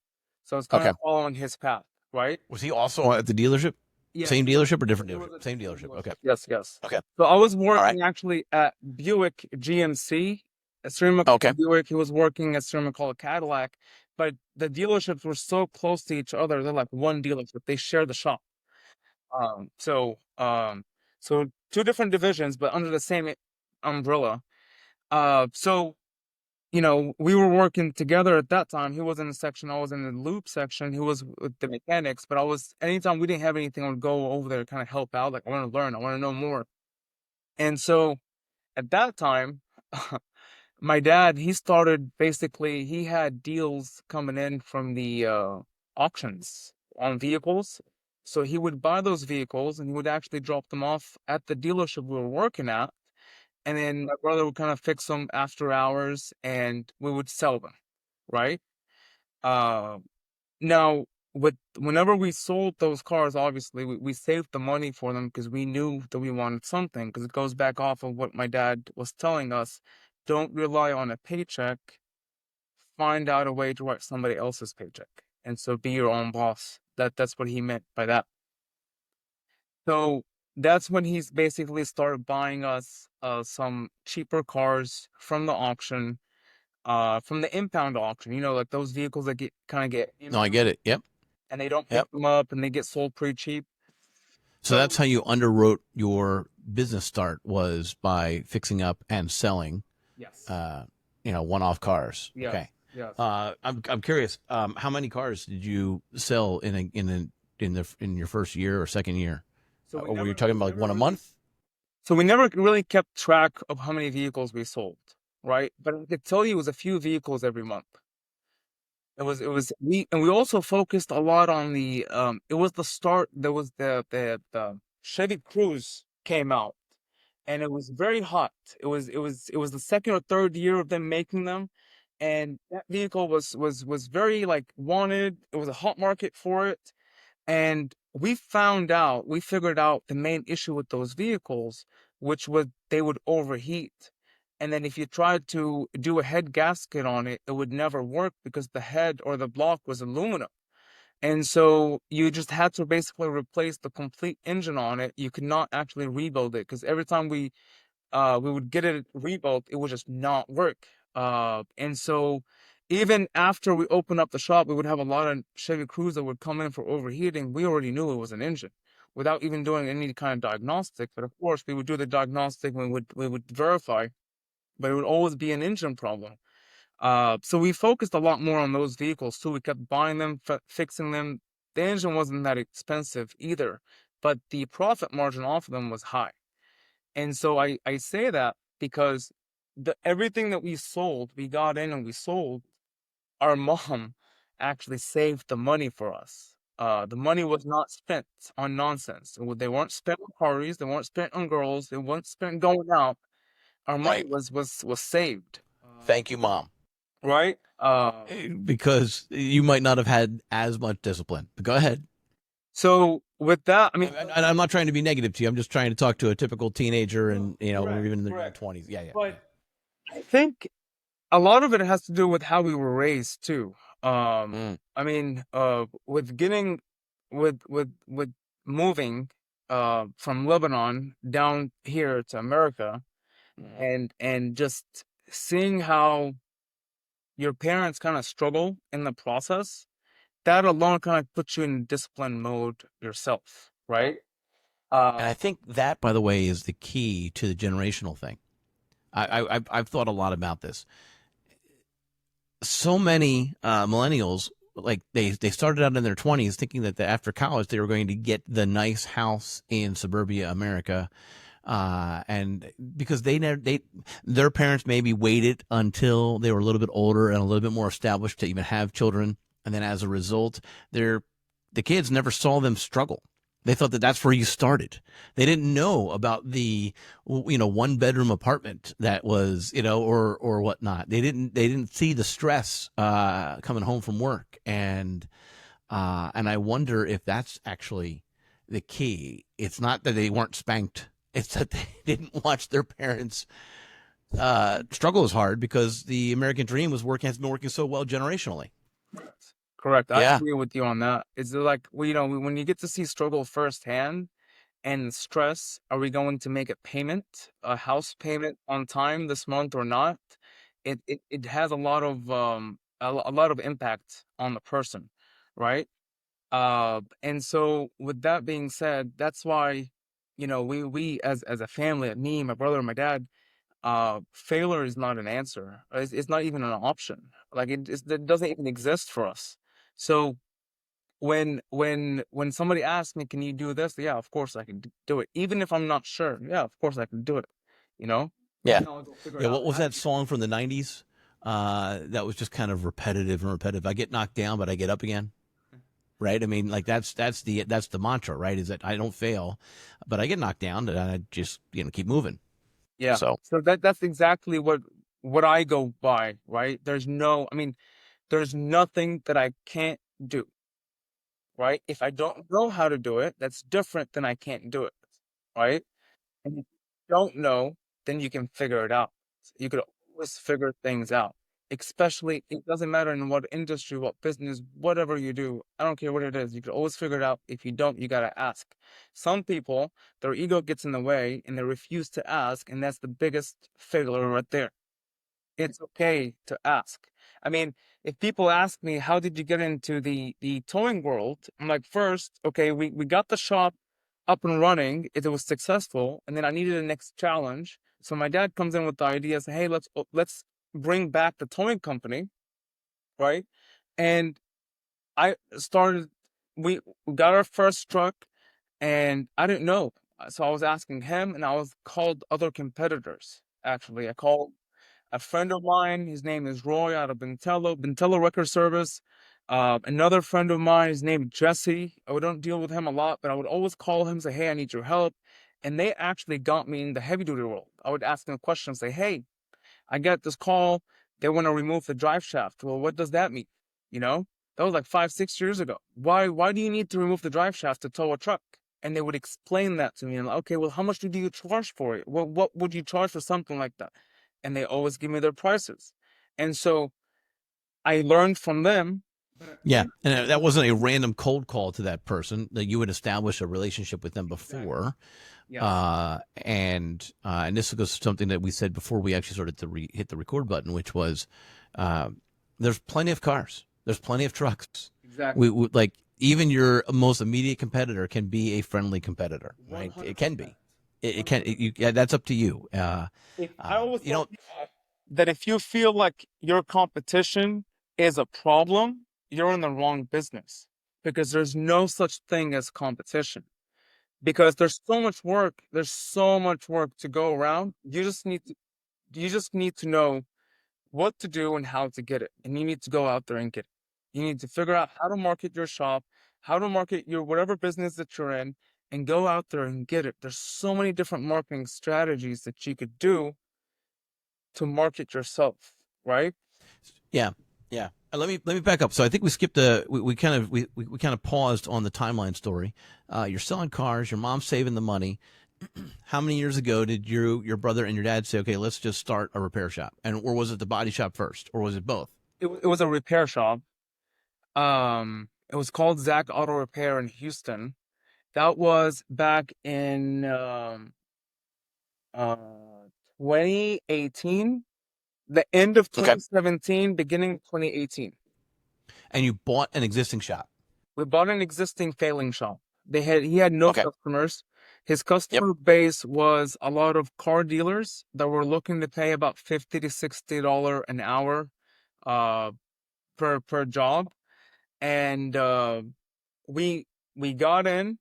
So I was kind Okay. of following his path, right? Was he also at the dealership? Yes, Same dealership or different he was dealership? at the Same same dealership. Okay. dealership. Yes, yes. Okay. So I was All right. working actually at Buick GMC, at Sterling Okay. McCall Buick. He was working at Sterling McCall Cadillac, but the dealerships were so close to each other. They're like one dealership. They share the shop. Um, so um, so two different divisions, but under the same umbrella. So we were working together at that time. He was in the section, I was in the loop section. He was with the mechanics, but anytime we didn't have anything, I would go over there to kind of help out. Like, I want to learn, I want to know more. And so at that time, my dad, he had deals coming in from the auctions on vehicles. So he would buy those vehicles and he would actually drop them off at the dealership we were working at. And then my brother would kind of fix them after hours and we would sell them, right? Uh, Now, whenever we sold those cars, obviously we saved the money for them because we knew that we wanted something. Because it goes back off of what my dad was telling us: don't rely on a paycheck. Find out a way to write somebody else's paycheck, and so be your own boss. That's what he meant by that. So that's when he's basically started buying us some cheaper cars from the auction. from the impound auction. You know, like those vehicles that get No, I get impounded it. Yep. and they don't Yep. pick them up and they get sold pretty cheap. So that's So how you underwrote your business start, was by fixing up and selling, yes, uh, one-off cars. yes, Okay. yes. I'm curious. How many cars did you sell in your first year or second year? So we Or were you never talking we about like never one a really month? so we never really kept track of how many vehicles we sold, right? But I could tell you it was a few vehicles every month. We also focused a lot on the it was the start. There was the Chevy Cruze came out and it was very hot. It was the second or third year of them making them, and that vehicle was very like wanted. It was a hot market for it, and we figured out the main issue with those vehicles, which was they would overheat. And then if you tried to do a head gasket on it, it would never work because the head or the block was aluminum. And so you just had to basically replace the complete engine on it. You could not actually rebuild it because every time we would get it rebuilt, it would just not work. And so even after we opened up the shop, we would have a lot of Chevy Cruze that would come in for overheating. We already knew it was an engine without even doing any kind of diagnostic. But of course, we would do the diagnostic when we would verify, but it would always be an engine problem. So we focused a lot more on those vehicles too. We kept buying them, fixing them. The engine wasn't that expensive either, but the profit margin off of them was high. And so I say that because everything that we sold, we got in and we sold, our mom actually saved the money for us. The money was not spent on nonsense. They weren't spent on parties, they weren't spent on girls, they weren't spent going out. Our money Right. was saved. Thank you, Mom. Right? Because you might not have had as much discipline. But go ahead. So with that, I mean, And I'm not trying to be negative to you. I'm just trying to talk to a typical teenager, no, and or correct, even in their young correct. 20s. Yeah, yeah, yeah. But I think a lot of it has to do with how we were raised too. Mm. I mean, with getting, with moving, from Lebanon down here to America, Mm. and just seeing how your parents kind of struggle in the process, that alone kind of puts you in discipline mode yourself, right? And Uh, I think that, by the way, is the key to the generational thing. I've thought a lot about this. So many millennials, like they started out in their 20s thinking that after college they were going to get the nice house in suburbia America, and because their parents maybe waited until they were a little bit older and a little bit more established to even have children, and then as a result, the kids never saw them struggle. They thought that that's where you started. They didn't know about the, one bedroom apartment that was, or whatnot. They didn't see the stress coming home from work, and I wonder if that's actually the key. It's not that they weren't spanked. It's that they didn't watch their parents struggle as hard because the American dream has been working so well generationally. correct. Correct. I Yeah. agree with you on that. It's like, well, when you get to see struggle firsthand and stress, are we going to make a house payment on time this month or not? It has a lot of impact on the person, right? And so with that being said, that's why, we as a family, me, my brother, and my dad, failure is not an answer. It's not even an option. Like it doesn't even exist for us. So when somebody asks me, "Can you do this?" Yeah, of course I can do it. Even if I'm not sure, yeah, of course I can do it. You know, I Yeah. can always go figure it Yeah. out. What was that song from the 90s? That was just kind of repetitive and repetitive. I get knocked down, but I get up again. Right. I mean, like that's the mantra, right? Is that I don't fail, but I get knocked down and I just, keep moving. Yeah. So So that's exactly what I go by, right? I mean, there's nothing that I can't do, right? If I don't know how to do it, that's different than I can't do it, right? And if you don't know, then you can figure it out. You could always figure things out. Especially, it doesn't matter in what industry, what business, whatever you do. I don't care what it is. You could always figure it out. If you don't, you gotta ask. Some people, their ego gets in the way and they refuse to ask, and that's the biggest failure right there. it's okay to ask. I mean, if people ask me, how did you get into the towing world? I'm like, first, okay, we got the shop up and running. It was successful, and then I needed a next challenge. So my dad comes in with the idea, say, hey, let's bring back the towing company, right? And I started. We got our first truck, and I didn't know. So I was asking him, and I was called other competitors. Actually, I called a friend of mine. His name is Roy out of Bintello Record Service. Another friend of mine, his name is Jesse. I don't deal with him a lot, but I would always call him, say, "Hey, I need your help." And they actually got me in the heavy duty world. I would ask them questions, say, "Hey, I get this call. They want to remove the drive shaft. Well, what does that mean? You know, that was like 5, 6 years ago. Why do you need to remove the drive shaft to tow a truck?" And they would explain that to me. And like, okay, well, how much do you charge for it? Well, what would you charge for something like that? And they always give me their prices. And so I learned from them. Yeah, and that wasn't a random cold call to that person. That you had established a relationship with them before, Yeah. and this was something that we said before we actually started to hit the record button, which was, uh, there's plenty of cars, there's plenty of trucks. Exactly. We like even your most immediate competitor can be a friendly competitor, right? It can 100%. be. It can. Yeah, that's up to you. If I always You tell know, people that if you feel like your competition is a problem, you're in the wrong business because there's no such thing as competition. Because there's so much work to go around. You just need to know what to do and how to get it. And you need to go out there and get it. You need to figure out how to market your shop, how to market your whatever business that you're in, and go out there and get it. There's so many different marketing strategies that you could do to market yourself, right? yeah, yeah. Let me back up. So I think we skipped a we kind of we kind of paused on the timeline story. You're selling cars. Your mom's saving the money. How many years ago did your brother and your dad say, okay, let's just start a repair shop? And or was it the body shop first, or was it both? It was a repair shop. It was called Zach Auto Repair in Houston. That was back in uh 2018, the end of Okay. 2017, beginning of 2018. And you bought an existing shop. We bought an existing failing shop. He had no Okay. customers. His Yep. customer base was a lot of car dealers that were looking to pay about $50 to $60 an hour uh per job. And we we got in,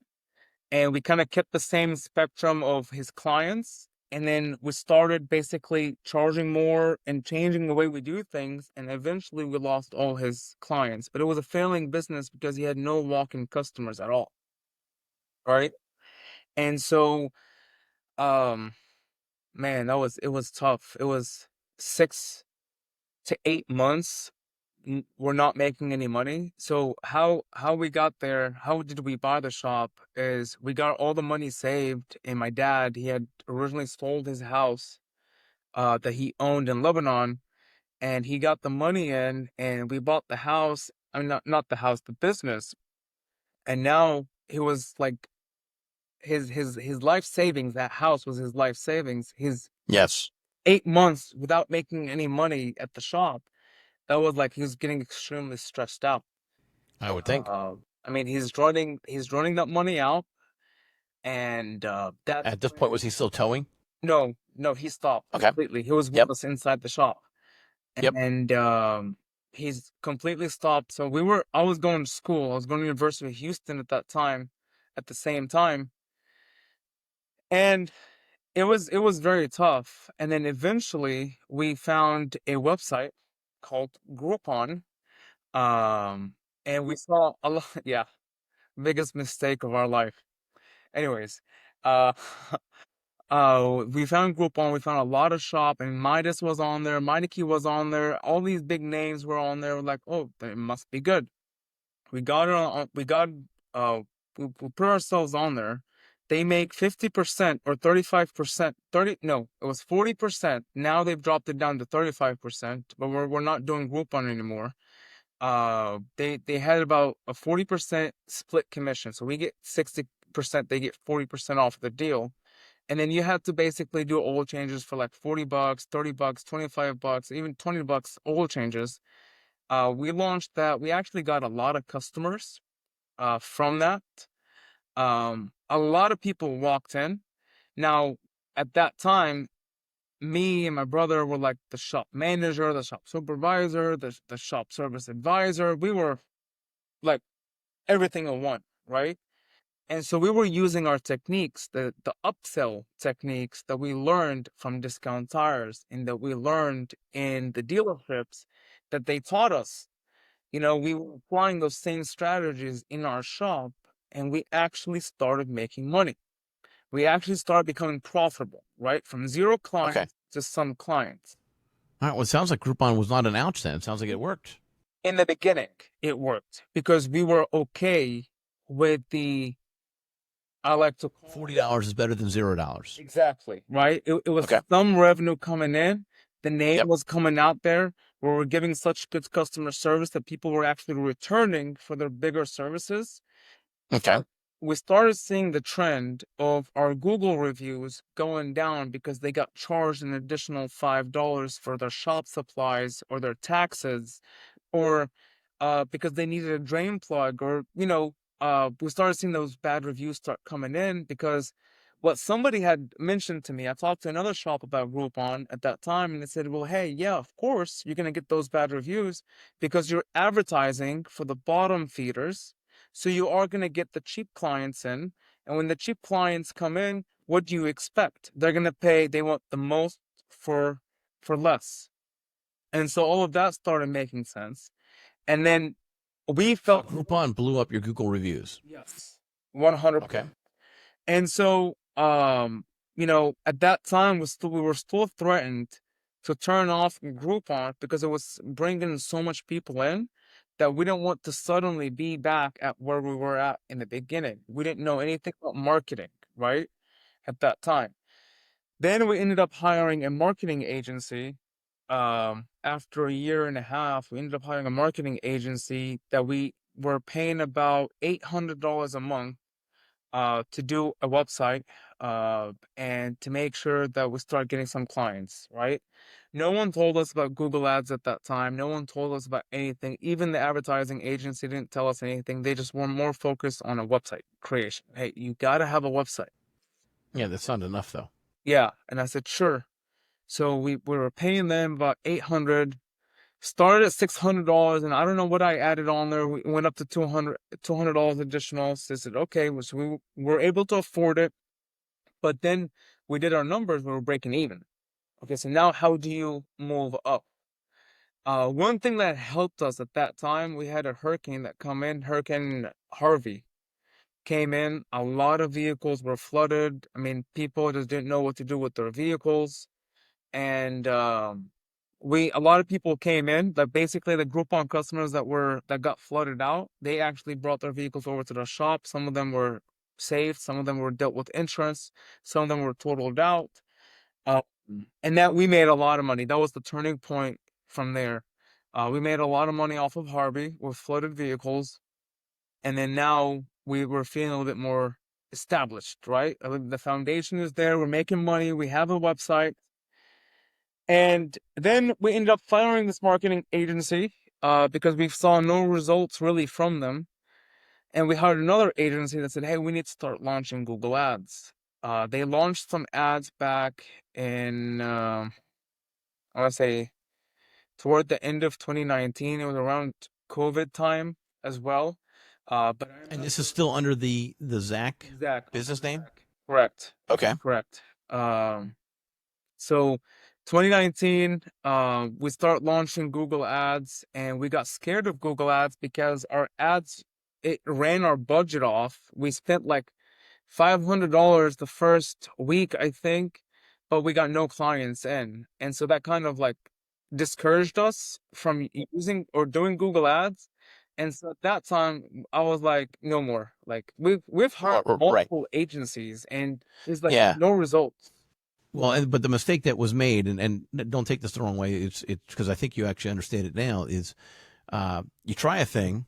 and we kind of kept the same spectrum of his clients. And then we started basically charging more and changing the way we do things. And eventually we lost all his clients. But it was a failing business because he had no walk-in customers at all. Right. And so, um, man, it was tough. It was 6 to 8 months. We're not making any money. So how we got there, how did we buy the shop is we got all the money saved, and my dad, he had originally sold his house that he owned in Lebanon, and he got the money in, and we bought the house. I mean, not the house, the business. And now it was like his life savings. That house was his life savings. His Yes, 8 months without making any money at the shop, that was like he was getting extremely stressed out. I would think. I mean, he's running that money out, and that's At this point, was he still towing? no, he stopped Okay. completely. He was with Yep. us inside the shop, Yep. and he's completely stopped. So I was going to school. I was going to University of Houston at that time, at the same time, and it was very tough. And then eventually we found a website called Groupon, um, and we saw a lot. Yeah, biggest mistake of our life. Anyways, uh, we found Groupon. We found a lot of shop, and Midas was on there. Meineke was on there. All these big names were on there. We're like, oh, it must be good. We got it on. We put ourselves on there. They make 50% or 35%. 30, no, it was 40%. Now they've dropped it down to 35%, but we're not doing Groupon anymore. They had about a 40% split commission. So we get 60%, they get 40% off the deal. And then you had to basically do oil changes for like $40, $30, $25, even $20 oil changes. We launched that. We actually got a lot of customers from that. A lot of people walked in. Now, at that time, me and my brother were like the shop manager, the shop supervisor, the shop service advisor. We were like everything in one, right? And so we were using our techniques, the upsell techniques that we learned from Discount Tires and that we learned in the dealerships that they taught us. You know, we were applying those same strategies in our shop and we actually started making money. We actually started becoming profitable, right? From zero Okay. clients to some clients. All right. Well, it sounds like Groupon was not an ouch then. It sounds like it worked. In the beginning, it worked because we were okay with the, I like to call $40 is better than $0. exactly, right? It was Okay. some revenue coming in. The name Yep. was coming out there. We were giving such good customer service that people were actually returning for their bigger services. Okay. We started seeing the trend of our Google reviews going down because they got charged an additional $5 for their shop supplies or their taxes, or because they needed a drain plug, or we started seeing those bad reviews start coming in because what somebody had mentioned to me. I talked to another shop about Groupon at that time, and they said, "Well, hey, yeah, of course you're gonna get those bad reviews because you're advertising for the bottom feeders, so you are gonna get the cheap clients in, and when the cheap clients come in, what do you expect? They're gonna pay. They want the most for less." And so all of that started making sense. And then we So felt Groupon blew up your Google reviews. yes, 100. Okay. And so, at that time we were still threatened to turn off Groupon because it was bringing so much people in that we didn't want to suddenly be back at where we were at in the beginning. We didn't know anything about marketing, right? At that time. Then we ended up hiring a marketing agency. After a year and a half, we ended up hiring a marketing agency that we were paying about $800 a month to do a website and to make sure that we start getting some clients, right? No one told us about Google Ads at that time. No one told us about anything. Even the advertising agency didn't tell us anything. They just were more focused on a website creation. Hey, you got to have a website. Yeah, that's not enough though. Yeah. And I said, sure. So we were paying them about 800, started at $600, and I don't know what I added on there. We went up to $200 additional. So I said, okay, so we were able to afford it. But then we did our numbers, we were breaking even. Okay, so now how do you move up? One thing that helped us at that time, we had a hurricane that come in, Hurricane Harvey came in. A lot of vehicles were flooded. I mean, people just didn't know what to do with their vehicles. And a lot of people came in, like basically the Groupon customers that got flooded out, they actually brought their vehicles over to the shop. Some of them were saved, some of them were dealt with insurance, some of them were totaled out. Uh, and that we made a lot of money. That was the turning point from there. We made a lot of money off of Harvey with flooded vehicles. And then now we were feeling a little bit more established, right? The foundation is there. We're making money. We have a website. And then we ended up firing this marketing agency because we saw no results really from them. And we hired another agency that said, hey, we need to start launching Google Ads. They launched some ads back in, I want to say, toward the end of 2019. It was around COVID time as well. But I And remember this is still under the Zach Zach, business name? correct, Okay. correct. So 2019, we start launching Google Ads, and we got scared of Google Ads because our ads, it ran our budget off. We spent like $500 the first week, I think, but we got no clients in. And so that kind of like discouraged us from using or doing Google Ads. And so at that time, I was like, no more. Like we've hired Right. multiple agencies, and there's like Yeah. no results. Well, but the mistake that was made, and don't take this the wrong way, it's because I think you actually understand it now, is you try a thing,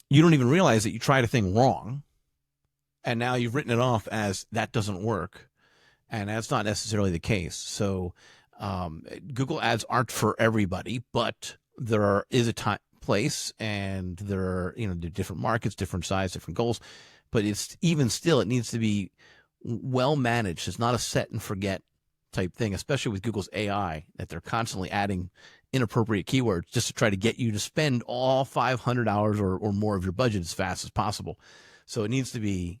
you don't even realize that you tried a thing wrong, and now you've written it off as that doesn't work. and that's not necessarily the case. So Google Ads aren't for everybody, but is a time place, and there are different markets, different size, different goals. But it's even still, it needs to be well managed. It's not a set and forget type thing, especially with Google's AI, that they're constantly adding inappropriate keywords just to try to get you to spend all 500 hours or more of your budget as fast as possible. So it needs to be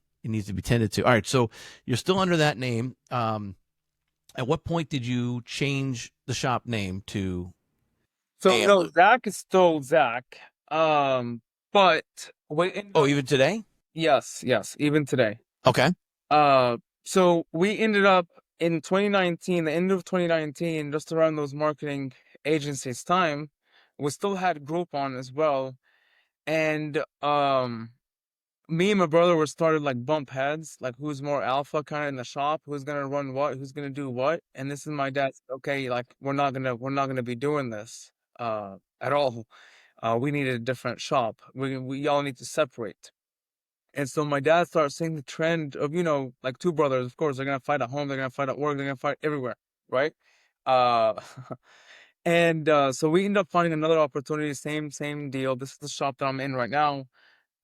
tended to. All right, so you're still under that name. At what point did you change the shop name to So AM? no, Zach is still Zach. But we ended Oh, up, even today? yes, even today. Okay. Uh, so we ended up in 2019, the end of 2019, just around those marketing agencies' time, we still had Groupon as well. And me and my brother were started like bump heads, like who's more alpha kind of in the shop, who's gonna run what, who's gonna do what. And this is my dad's, okay, like we're not gonna be doing this at all. We need a different shop. We all need to separate. And so my dad starts seeing the trend of, like two brothers, of course, they're gonna fight at home, they're gonna fight at work, they're gonna fight everywhere, right? Uh and so we end up finding another opportunity, same deal. This is the shop that I'm in right now.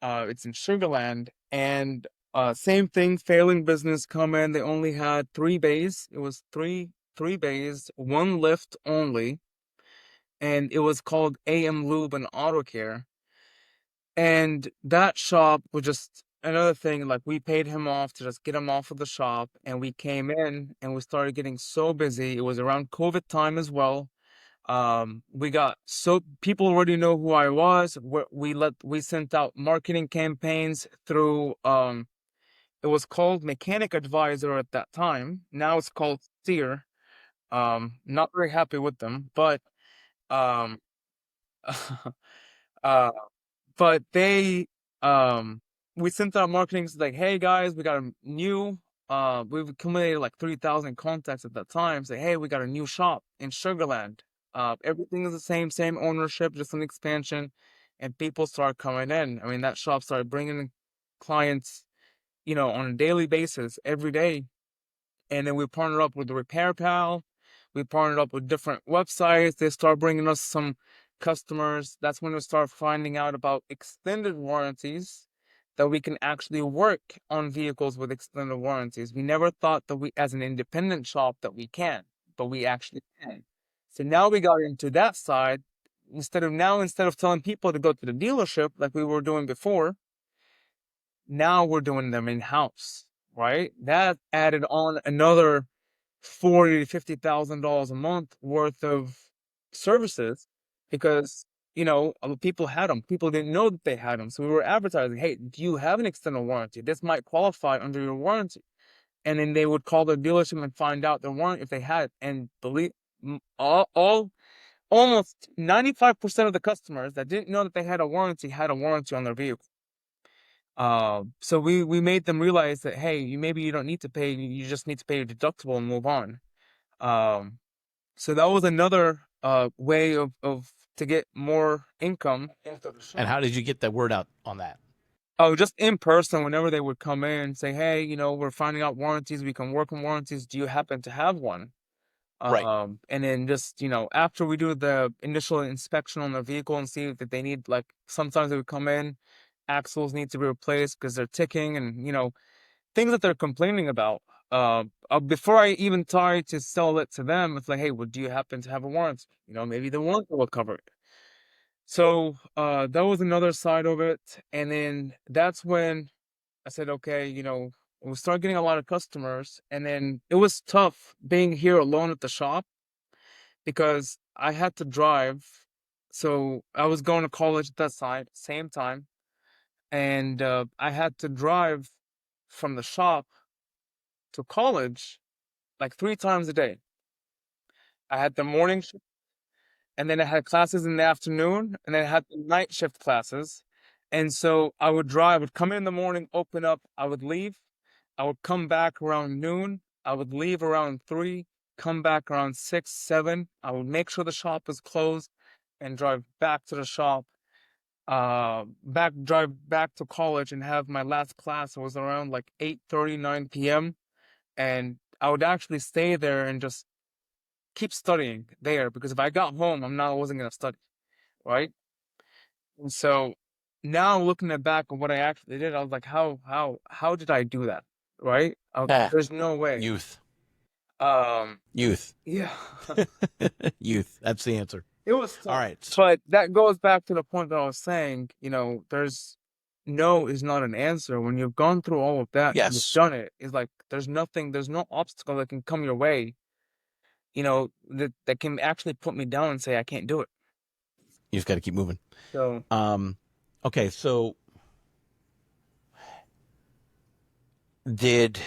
It's in Sugarland, and same thing, failing business come in. They only had 3 bays. It was three bays, one lift only, and it was called AM Lube and Auto Care. And that shop was just another thing. Like we paid him off to just get him off of the shop, and we came in and we started getting so busy. It was around COVID time as well. We got so people already know who I was. We sent out marketing campaigns through it was called Mechanic Advisor at that time. Now it's called Steer. Not very happy with them, but um uh but they we sent out marketing like, hey guys, we got a new we've accumulated like 3,000 contacts at that time. Say, hey, we got a new shop in Sugarland. Everything is the same ownership, just an expansion, and people start coming in. I mean, that shop started bringing in clients, on a daily basis, every day. And then we partnered up with the Repair Pal. We partnered up with different websites. They start bringing us some customers. That's when we start finding out about extended warranties, that we can actually work on vehicles with extended warranties. We never thought that we, as an independent shop, that we can, but we actually can. So now we got into that side. Instead of telling people to go to the dealership like we were doing before, now we're doing them in-house, right? That added on another $40,000 to $50,000 a month worth of services, because people had them. People didn't know that they had them, so we were advertising, "Hey, do you have an extended warranty? This might qualify under your warranty." And then they would call their dealership and find out their warranty if they had it. And believe all almost 95% of the customers that didn't know that they had a warranty on their vehicle. So we made them realize that, hey, maybe you don't need to pay, you just need to pay your deductible and move on. Um, so that was another way of to get more income into the And shop. how did you get the word out on that? Oh, just in person, whenever they would come in and say, hey, we're finding out warranties, we can work on warranties. Do you happen to have one? Right. And then just, after we do the initial inspection on the vehicle and see that they need, like, sometimes they would come in, axles need to be replaced because they're ticking, and, things that they're complaining about. Before I even try to sell it to them, it's like, hey, well, do you happen to have a warranty? Maybe the warranty will cover it. So that was another side of it. And then that's when I said, okay, we started getting a lot of customers. And then it was tough being here alone at the shop because I had to drive. So I was going to college at that same time. And I had to drive from the shop to college like 3 times a day. I had the morning shift, and then I had classes in the afternoon, and then I had the night shift classes. And so I would come in the morning, open up, I would leave, I would come back around noon, I would leave around 3, come back around 6, 7. I would make sure the shop is closed and drive back to the shop, drive back to college and have my last class. It was around like 8:30, 9 p.m. And I would actually stay there and just keep studying there, because if I got home, I wasn't gonna study, right? And so now looking back at what I actually did, I was like, how did I do that, right? Ah, There's no way. youth, Um, youth, yeah, youth. That's the answer. it was All tough. right. But that goes back to the point that I was saying. There's no is not an answer. When you've gone through all of that, and you've Yes. done it, it's like there's no obstacle that can come your way, that can actually put me down and say I can't do it. You just got to keep moving. So Okay. So did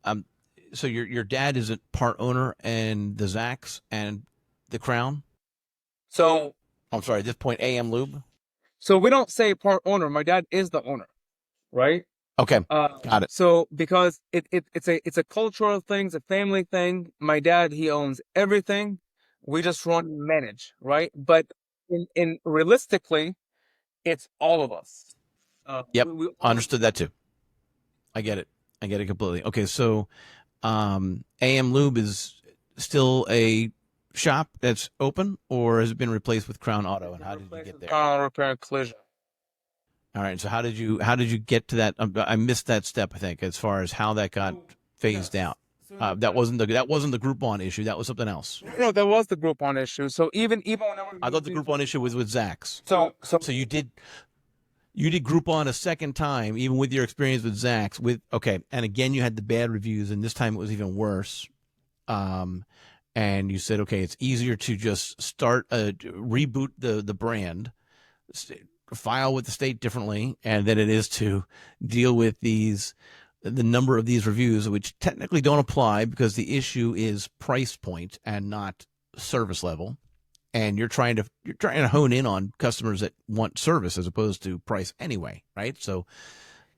um, so your dad is a part owner and the Zacks and the Crown. so I'm sorry. At this point, AM Lube. so we don't say part owner. My dad is the owner, right? Okay. Got it. So because it's a cultural thing, it's a family thing. My dad, he owns everything. We just run and manage, right? But in realistically, it's all of us. Yep. We Understood that too. I get it. I get it completely. Okay. So, AM Lube is still a shop that's open, or has it been replaced with Crown Auto? And how did you get there? Car repair and collision. All right. So how did you get to that? I missed that step. I think as far as how that got phased out. That wasn't the Groupon issue. That was something else. No, that was the Groupon issue. So even whenever I thought the Groupon issue was with Zach's. so So you did Groupon a second time, even with your experience with Zach's. And again you had the bad reviews, and this time it was even worse. And you said, okay, it's easier to just reboot the brand, file with the state differently, and than it is to deal with the number of these reviews, which technically don't apply because the issue is price point and not service level. And you're trying to hone in on customers that want service as opposed to price anyway, right? So,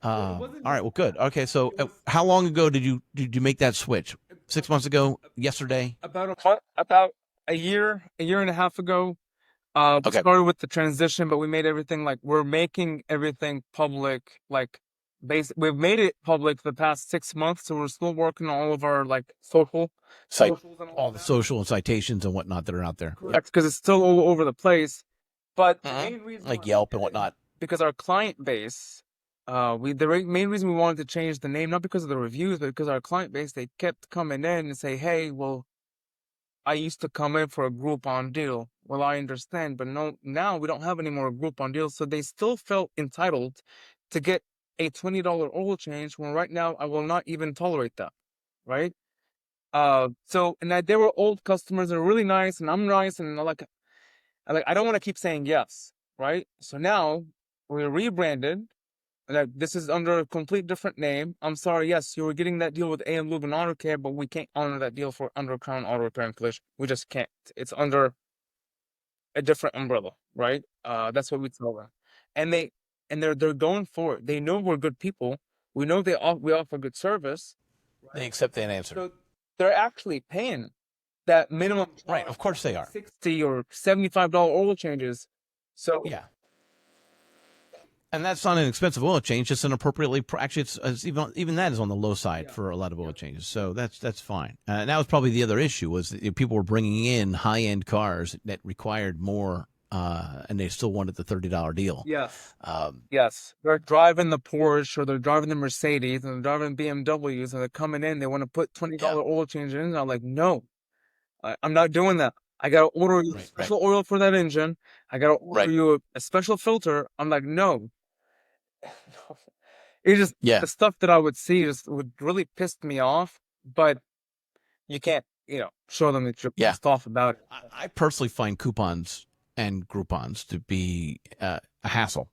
all right, well, good. Okay, so how long ago did you make that switch? 6 months ago? Yesterday? about a year and a half ago. We Okay. started with the transition, but we made everything we're making everything public. We've made it public the past 6 months, so we're still working on all of our socials and all the social and citations and whatnot that are out there. correct, because it's still all over the place. But the main reason Like Yelp and whatnot. because our client base, main reason we wanted to change the name, not because of the reviews, but because our client base, they kept coming in and say, hey, well, I used to come in for a Groupon deal. Well, I understand, but no, now we don't have any more Groupon deals. So they still felt entitled to get a $20 oil change, when right now I will not even tolerate that, right? They were old customers, they're really nice, and I'm nice, and I don't want to keep saying yes, right? So now we're rebranded. This is under a complete different name. I'm sorry, yes, you were getting that deal with AM Lube and Auto Care, but we can't honor that deal under Crown Auto Repair and Collision. We just can't. It's under a different umbrella, right? That's what we tell them, and they're going for it. They know we're good people. We know we offer good service. Right? They accept that answer. So they're actually paying that minimum. Right, of course they are. $60 or $75 oil changes. So yeah. And that's not an expensive oil change; just an appropriately. Actually, it's even that is on the low side for a lot of oil changes. So that's fine. And that was probably the other issue, was that people were bringing in high end cars that required more, and they still wanted the $30 deal. Yes. Yes. They're driving the Porsche, or they're driving the Mercedes, and they're driving BMWs, and they're coming in. They want to put $20 oil change in. And I'm like, no, I'm not doing that. I gotta order you a special oil for that engine. I gotta order you a special filter. I'm like, no. It's just the stuff that I would see just would really piss me off. But you can't, show them that you're pissed off about it. I personally find coupons and Groupons to be a hassle.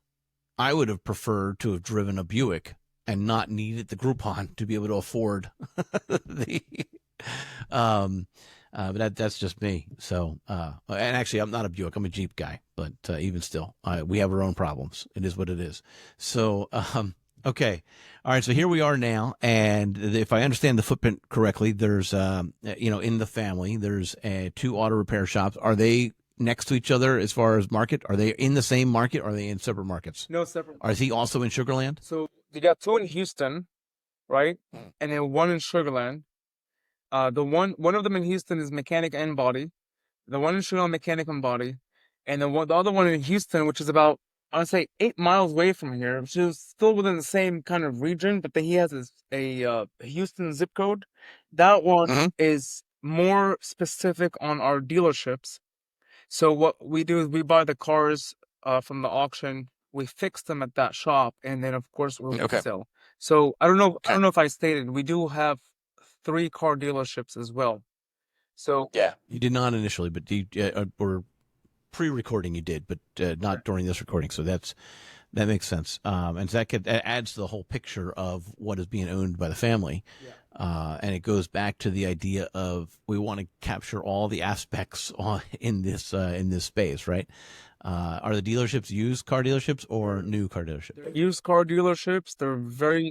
I would have preferred to have driven a Buick and not needed the Groupon to be able to afford but that's just me. So, and actually, I'm not a Buick. I'm a Jeep guy. But even still, we have our own problems. It is what it is. So, okay. All right. So here we are now. And if I understand the footprint correctly, there's, in the family, there's 2 auto repair shops. Are they next to each other as far as market? Are they in the same market? Or are they in separate markets? No, separate. Or is he also in Sugar Land? So you got 2 in Houston, right? And then 1 in Sugar Land. One of them in Houston is mechanic and body. The one in Chicago, mechanic and body, and the other one in Houston, which is about, I'd say, 8 miles away from here, which is still within the same kind of region, but then he has a Houston zip code. That one Hmm. is more specific on our dealerships. So what we do is we buy the cars from the auction, we fix them at that shop, and then of course we'll Okay. resell. So I Okay. don't know if I stated, we do have 3 car dealerships as well. So Yeah. You did not initially, but or pre-recording you did, but not during this recording. So that makes sense. And that adds to the whole picture of what is being owned by the family. yeah. And it goes back to the idea of we want to capture all the aspects in this space, right? Are the dealerships used car dealerships or new car dealerships? Used car dealerships, All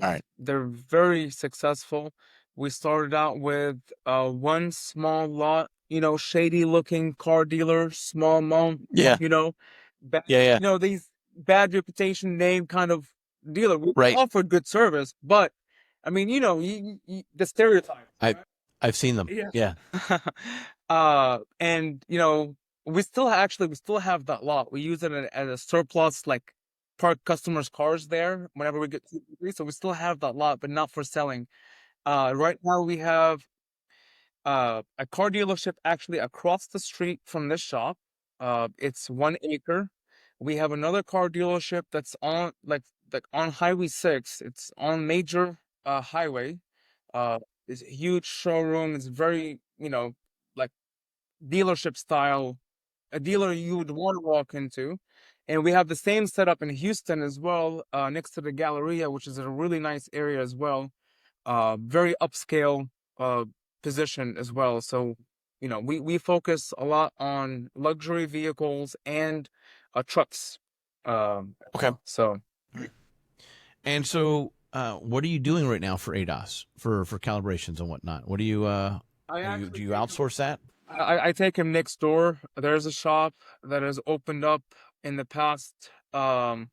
right. they're very successful. We started out with one small lot, shady looking car dealer, small mom, Yeah. bad, Yeah. Yeah. these bad reputation name kind of dealer. We Right. offered good service, but I mean, the stereotype, I right? I've seen them. Yeah. Yeah. And we still have that lot. We use it as a surplus, like park customers' cars there whenever we get 2 3. So we still have that lot, but not for selling. Right now we have a car dealership actually across the street from this shop. It's 1 acre. We have another car dealership that's on like on Highway 6. It's on major highway. Uh, it's a huge showroom. It's very, like dealership style, a dealer you would want to walk into. And we have the same setup in Houston as well, next to the Galleria, which is a really nice area as well. Very upscale uh, position as well. So, we focus a lot on luxury vehicles and trucks. Okay. So And so, what are you doing right now for ADOS for calibrations and whatnot? What do you I do actually you take him. outsource that? I take him next door. There's a shop that has opened up in the past. Like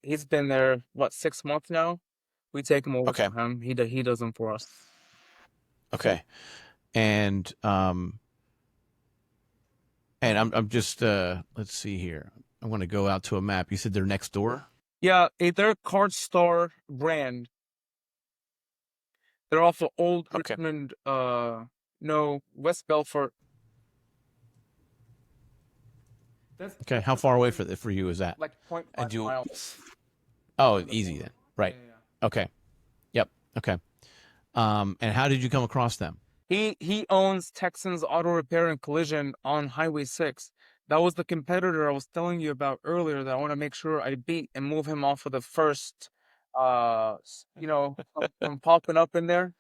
he's been there, what, 6 months now. We take him over Okay. for him. He does them for us. Okay. And I'm just let's see here. I want to go out to a map. You said they're next door? Yeah, they're a card store brand. They're off of Old Okay. Richmond, no, West Belfort. That's Okay. How far away for you is that? like point And 0.5 do miles. Oh, easy then. Yeah, Right. Okay. Yep. Okay. And how did you come across them? He owns Texans Auto Repair and Collision on Highway 6. That was the competitor I was telling you about earlier that I want to make sure I beat and move him off of the first, from popping up in there.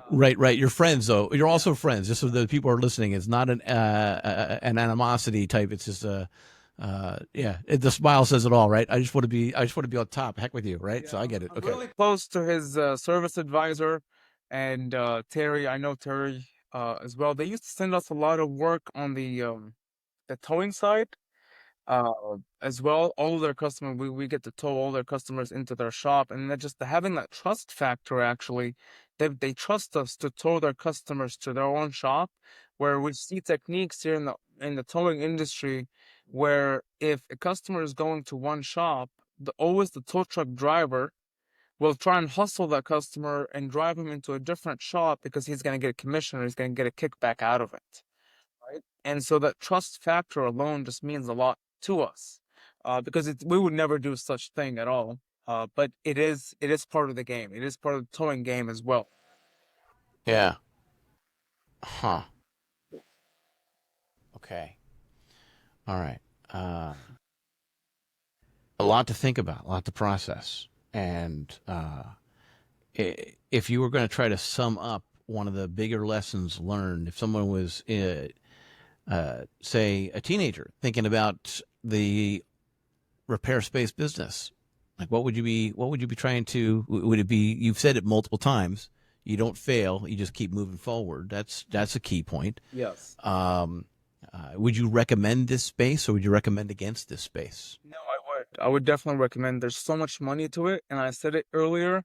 Right, right. You're friends, though. You're also friends. Just so the people are listening, it's not an animosity type. It's just yeah. The smile says it all, right? I just want to be on top. Heck with you, right? So I get it. I'm Okay. really close to his service advisor and Terry. I know Terry as well. They used to send us a lot of work on the towing side. As well, all of their customers, we get to tow all their customers into their shop, and then just having that trust factor, actually, they trust us to tow their customers to their own shop, where we see techniques here in the towing industry, where if a customer is going to one shop, always the tow truck driver will try and hustle that customer and drive him into a different shop because he's going to get a commission or he's going to get a kickback out of it. Right? And so that trust factor alone just means a lot to us, because we would never do such thing at all. But it is part of the game. It is part of the towing game as well. Yeah. Huh. Okay. All right. A lot to think about, a lot to process, and if you were going to try to sum up one of the bigger lessons learned, if someone was, say, a teenager thinking about the repair space business, like what would you be trying to? Would it be? You've said it multiple times. You don't fail. You just keep moving forward. That's a key point. Yes. Would you recommend this space, or would you recommend against this space? No, I would. I would definitely recommend. There's so much money to it, and I said it earlier.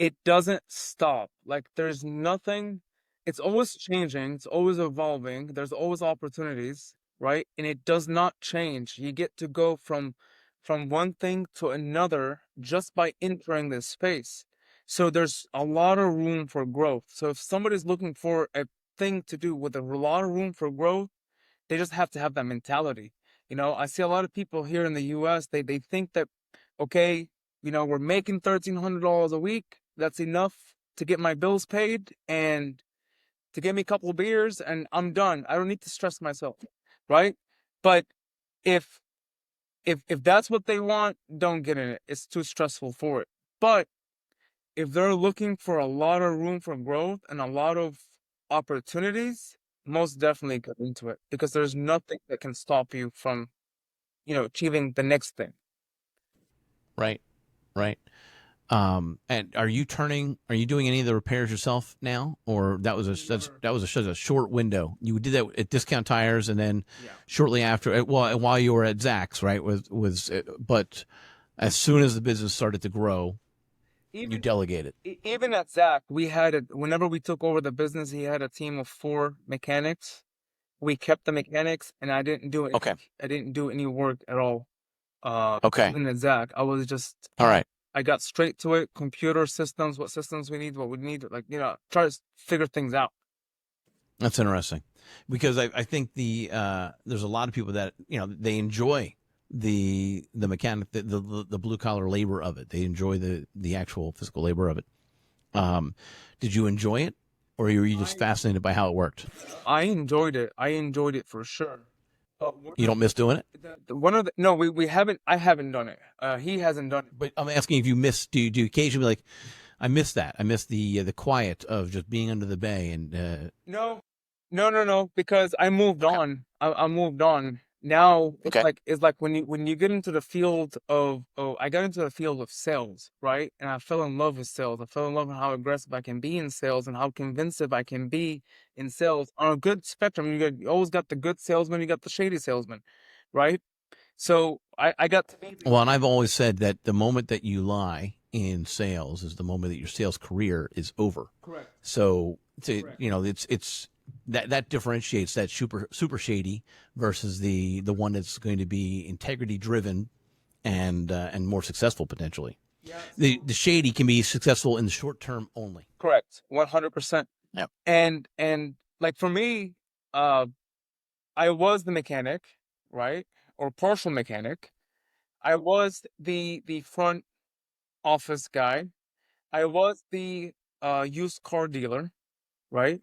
it doesn't stop. Like there's nothing, it's always changing, it's always evolving, there's always opportunities, right? And it does not change. You get to go from one thing to another just by entering this space. So there's a lot of room for growth. So if somebody's looking for a thing to do with a lot of room for growth, they just have to have that mentality. I see a lot of people here in the US, they think that, okay, we're making $1,300 a week. That's enough to get my bills paid and to get me a couple of beers and I'm done. I don't need to stress myself, right? But if if that's what they want, don't get in it. It's too stressful for it. But if they're looking for a lot of room for growth and a lot of opportunities, most definitely get into it because there's nothing that can stop you from, achieving the next thing. Right. Right. And are you doing any of the repairs yourself now, or that was a short window? You did that at Discount Tires, and then shortly after, well, while you were at Zach's, right? But as soon as the business started to grow, you delegated. Even at Zach, whenever we took over the business, he had a team of 4 mechanics. We kept the mechanics, and I didn't do it. Okay. I didn't do any work at all. Okay. Even at Zach, I was just All right. I got straight to it. Computer systems, what systems we need, what we need, try to figure things out. That's interesting, because I think there's a lot of people that they enjoy the mechanic, the blue collar labor of it. They enjoy the actual physical labor of it. Did you enjoy it, or were you just fascinated by how it worked? I enjoyed it. I enjoyed it for sure. You don't miss doing it? No, we haven't. I haven't done it. He hasn't done it. But I'm asking if you miss. Do you occasionally like, I miss that. I miss the quiet of just being under the bay and. No, because I moved on. I moved on. Now it's like when you get into the field of I got into the field of sales, right? And I fell in love with sales. I fell in love with how aggressive I can be in sales and how convincing I can be in sales on a good spectrum. You always got the good salesman, you got the shady salesman, right? So I got to be. Well, and I've always said that the moment that you lie in sales is the moment that your sales career is over. Correct. So it's that differentiates that super shady versus the one that's going to be integrity driven and more successful potentially. Yeah, the shady can be successful in the short term only. Correct. 100%. Yeah. And like for me, I was the mechanic, right? Or partial mechanic. I was the front office guy. I was the used car dealer, right?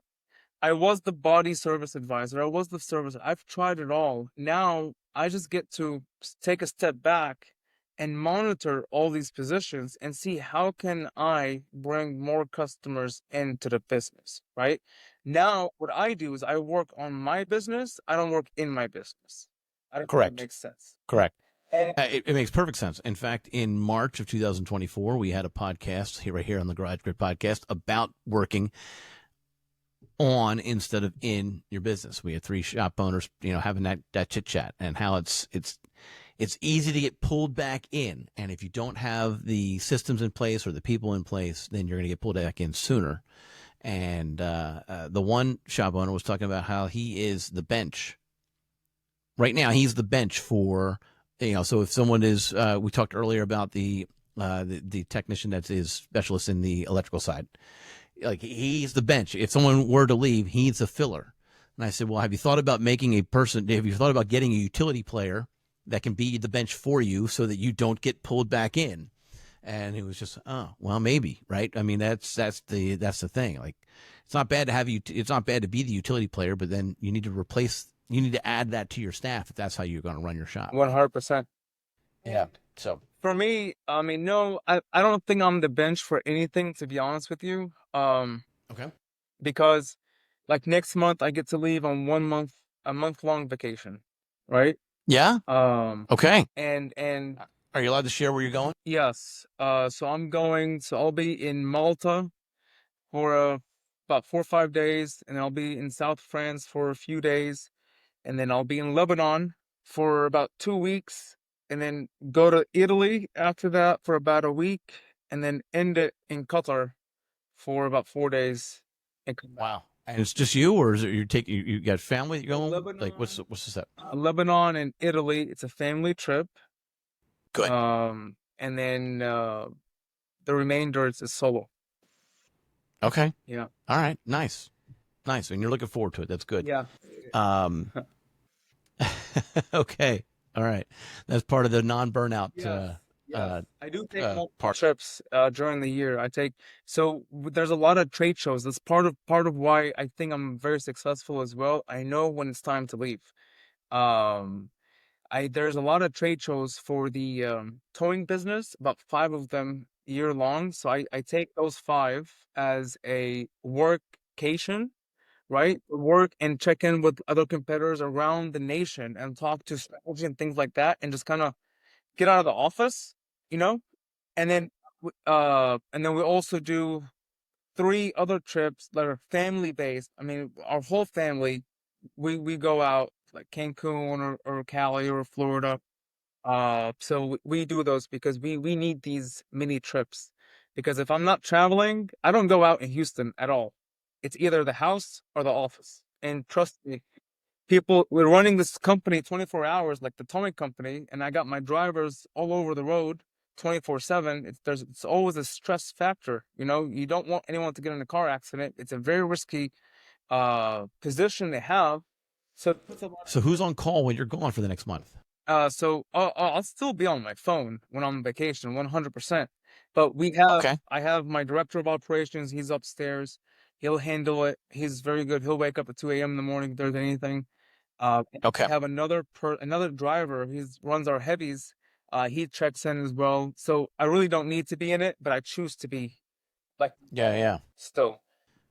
I was the body service advisor. I was the service. I've tried it all. Now I just get to take a step back and monitor all these positions and see how can I bring more customers into the business, right? Now what I do is I work on my business. I don't work in my business. I don't know if that makes sense. Correct. And It makes perfect sense. In fact, in March of 2024, we had a podcast right here on the Garage Grid podcast about working on instead of in your business. We had 3 shop owners, having that chit chat and how it's easy to get pulled back in. And if you don't have the systems in place or the people in place, then you're going to get pulled back in sooner. And the one shop owner was talking about how he is the bench. Right now, he's the bench for, so if someone is, we talked earlier about the technician that is specialist in the electrical side. Like, he's the bench. If someone were to leave, he's a filler. And I said, well, have you thought about getting a utility player that can be the bench for you so that you don't get pulled back in? And he was just, oh, well, maybe, right? I mean, that's the thing. Like, it's not bad to be the utility player, but then you need to add that to your staff if that's how you're going to run your shop. 100%. Yeah. So for me, I mean, no, I don't think I'm the bench for anything, to be honest with you. okay. Because like next month I get to leave on a month-long vacation, right? Yeah. Okay. And are you allowed to share where you're going? yes. So I'll be in Malta for about 4 or 5 days, and I'll be in South France for a few days, and then I'll be in Lebanon for about 2 weeks, and then go to Italy after that for about a week, and then end it in Qatar for about 4 days and come back. Wow. And it's just you, or is it you got family going? Like, Lebanon, what's the step? Lebanon and Italy. It's a family trip. Good. And then the remainder is solo. Okay. Yeah. All right. Nice. Nice. And you're looking forward to it. That's good. Yeah. Um, okay. All right. That's part of the non-burnout Yes. uh, I do take multiple part. trips during the year. There's a lot of trade shows. That's part of why I think I'm very successful as well. I know when it's time to leave. Um, there's a lot of trade shows for the towing business, about 5 of them year long. So I take those 5 as a workcation, right? Work and check in with other competitors around the nation and talk to strategy and things like that, and just kind of get out of the office, you know? And then we also do 3 other trips that are family based. I mean, our whole family, we go out like Cancun or Cali or Florida. So we do those because we need these mini trips. Because if I'm not traveling, I don't go out in Houston at all. It's either the house or the office. And trust me, we're running this company 24 hours, like the towing company, and I got my drivers all over the road 24/7. It's always a stress factor. You don't want anyone to get in a car accident. It's a very risky position to have. So it puts a lot. So who's on call when you're gone for the next month? So I'll still be on my phone when I'm on vacation, 100%. But I have my director of operations. He's upstairs. He'll handle it. He's very good. He'll wake up at 2 a.m. in the morning if there's anything. And Okay. I have another driver. He runs our heavies. He checks in as well. So I really don't need to be in it, but I choose to be like Yeah. still.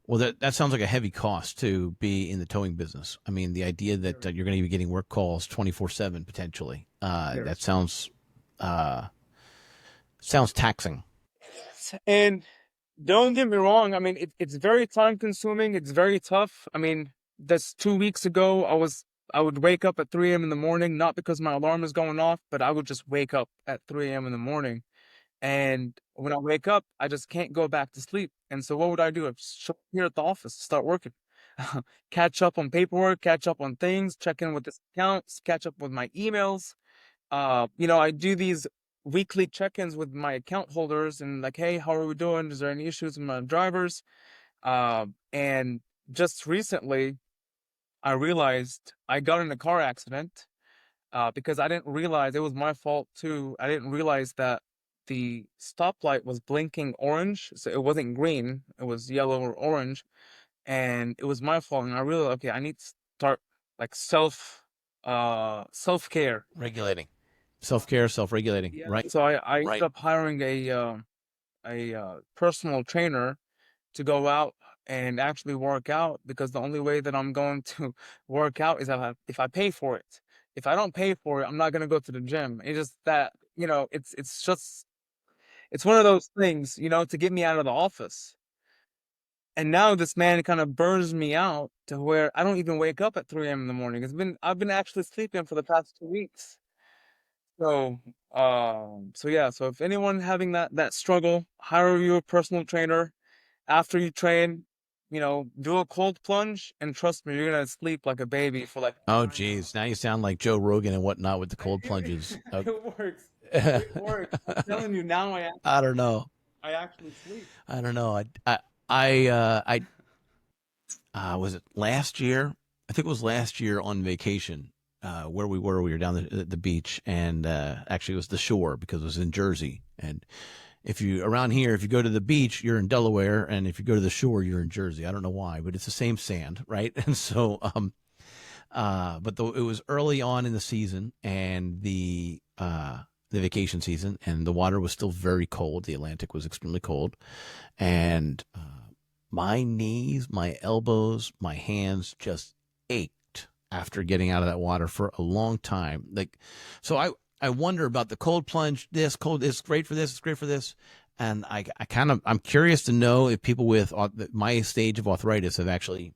Well, that sounds like a heavy cost to be in the towing business. I mean, the idea that you're going to be getting work calls 24/7 potentially. That sounds taxing. And don't get me wrong. I mean, it's very time consuming. It's very tough. I mean, that's 2 weeks ago. I would wake up at 3 a.m. in the morning, not because my alarm is going off, but I would just wake up at 3 a.m. in the morning. And when I wake up, I just can't go back to sleep. And so what would I do? I'd show up here at the office, start working, catch up on paperwork, catch up on things, check in with the accounts, catch up with my emails. I do these weekly check-ins with my account holders and like, hey, how are we doing? Is there any issues with my drivers? And just recently, I realized I got in a car accident because I didn't realize it was my fault too. I didn't realize that the stoplight was blinking orange, so it wasn't green, it was yellow or orange, and it was my fault. And I realized, okay, I need to start like self care. Regulating, self-care, self-regulating. Yeah. Right. So I ended Right. up hiring a personal trainer to go out and actually work out, because the only way that I'm going to work out is if I pay for it. If I don't pay for it, I'm not gonna go to the gym. It's just that, it's one of those things, to get me out of the office. And now this man kind of burns me out to where I don't even wake up at 3 a.m. in the morning. I've been actually sleeping for the past 2 weeks. So, so if anyone having that struggle, hire you a personal trainer. After you train, do a cold plunge, and trust me, you're gonna sleep like a baby for like Oh, 9 hours. geez. Now you sound like Joe Rogan and whatnot with the cold It, plunges. it works. It works. I'm telling you now. I don't know. I actually sleep. I don't know. I was it last year? I think it was last year on vacation. Where we were down the beach, and actually it was the shore because it was in Jersey. And if you around here, if you go to the beach, you're in Delaware, and if you go to the shore, you're in Jersey. I don't know why, but it's the same sand, right? And so, it was early on in the season, and the vacation season, and the water was still very cold. The Atlantic was extremely cold, and my knees, my elbows, my hands just ached after getting out of that water for a long time. So I wonder about the cold plunge. It's great for this. It's great for this. And I'm curious to know if people with my stage of arthritis have actually,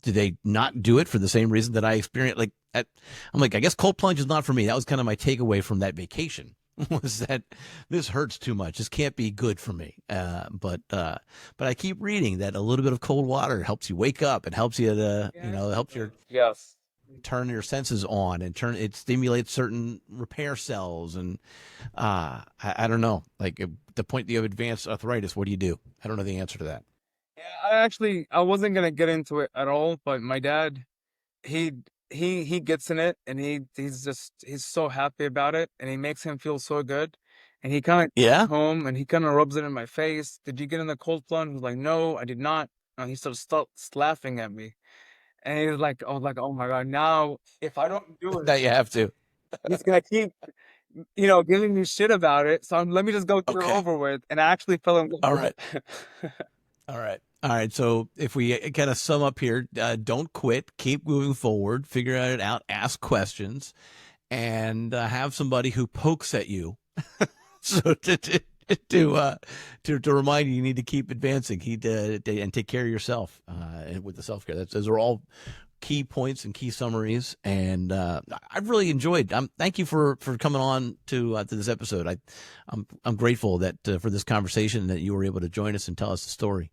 do they not do it for the same reason that I experienced? I'm like, I guess cold plunge is not for me. That was kind of my takeaway from that vacation, was that this hurts too much. This can't be good for me. But I keep reading that a little bit of cold water helps you wake up. It helps you to, helps your Yes. turn your senses on and it stimulates certain repair cells. And I don't know, like at the point that you have advanced arthritis, what do you do? I don't know the answer to that. Yeah, I wasn't gonna get into it at all, but my dad, he he gets in it, and he's so happy about it, and he makes him feel so good, and he kind of Yeah. home and he kind of rubs it in my face. Did you get in the cold plunge? I was like, no, I did not. And he starts laughing at me, and he's like, oh my God, now if I don't do Now it, you have to. he's gonna keep giving me shit about it. So let me just go get it Okay. over with. And I actually fell in love All with right. it. All right. All right. So if we kind of sum up here, don't quit, keep moving forward, figure it out, ask questions, and have somebody who pokes at you. So to remind you, you need to keep advancing, and take care of yourself with the self care. Those are all key points and key summaries, and I've really enjoyed. Thank you for coming on to this episode. I'm grateful that for this conversation that you were able to join us and tell us the story,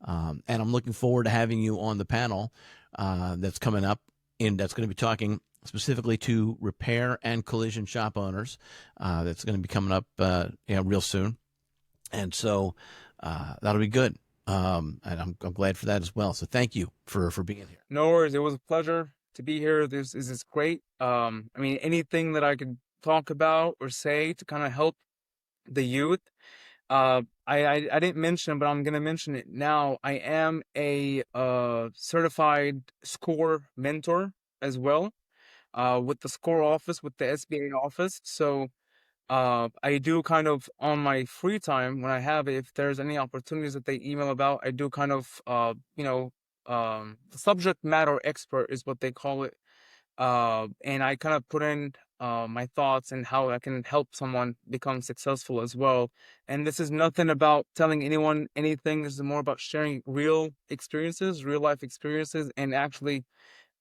and I'm looking forward to having you on the panel that's coming up, and that's going to be talking specifically to repair and collision shop owners. That's going to be coming up real soon, and so that'll be good. And I'm glad for that as well. So thank you for being here. No worries. It was a pleasure to be here. This is great. I mean, anything that I could talk about or say to kind of help the youth. I didn't mention, but I'm gonna mention it now. I am a certified SCORE mentor as well, with the SCORE office, with the SBA office. So I do kind of on my free time when I have it, if there's any opportunities that they email about, I do kind of the subject matter expert is what they call it. And I kind of put in my thoughts and how I can help someone become successful as well. And this is nothing about telling anyone anything. This is more about sharing real experiences, real life experiences, and actually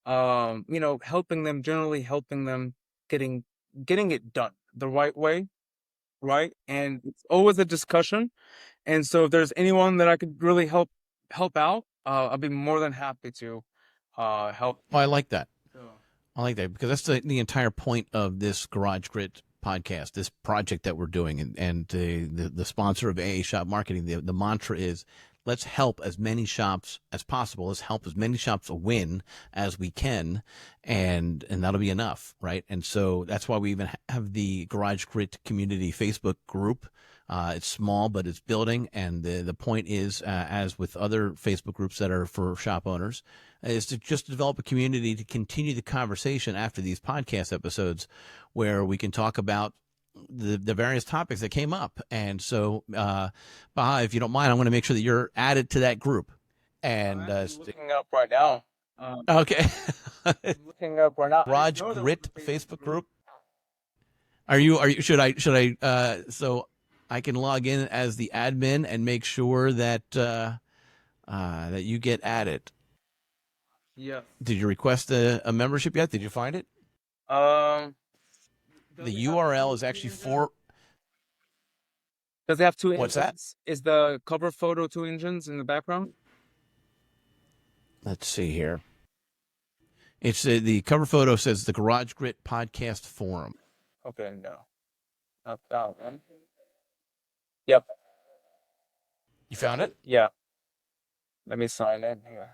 generally helping them getting getting it done the right way, right? And it's always a discussion. And so if there's anyone that I could really help out, I'll be more than happy to help. Well, I like that. So, I like that because that's the entire point of this Garage Grit podcast, this project that we're doing, and the sponsor of AA Shop Marketing. The mantra is, let's help as many shops as possible. Let's help as many shops win as we can, and that'll be enough, right? And so that's why we even have the Garage Grit Community Facebook group. It's small, but it's building, and the point is, as with other Facebook groups that are for shop owners, is to just develop a community to continue the conversation after these podcast episodes, where we can talk about the various topics that came up. And so, Bahaa, if you don't mind, I'm going to make sure that you're added to that group. And I'm looking up right now. okay, I'm looking up right now. I Garage know there Grit was a Facebook group. Are you? Should I? So I can log in as the admin and make sure that that you get added. Yeah. Did you request a membership yet? Did you find it? Um, The URL is actually for. does it have two What's that? engines? Is the cover photo two engines in the background? Let's see here. It's the cover photo says the Garage Grit Podcast Forum. Okay, no. Not that one. Yep. You found it? Yeah. Let me sign in here.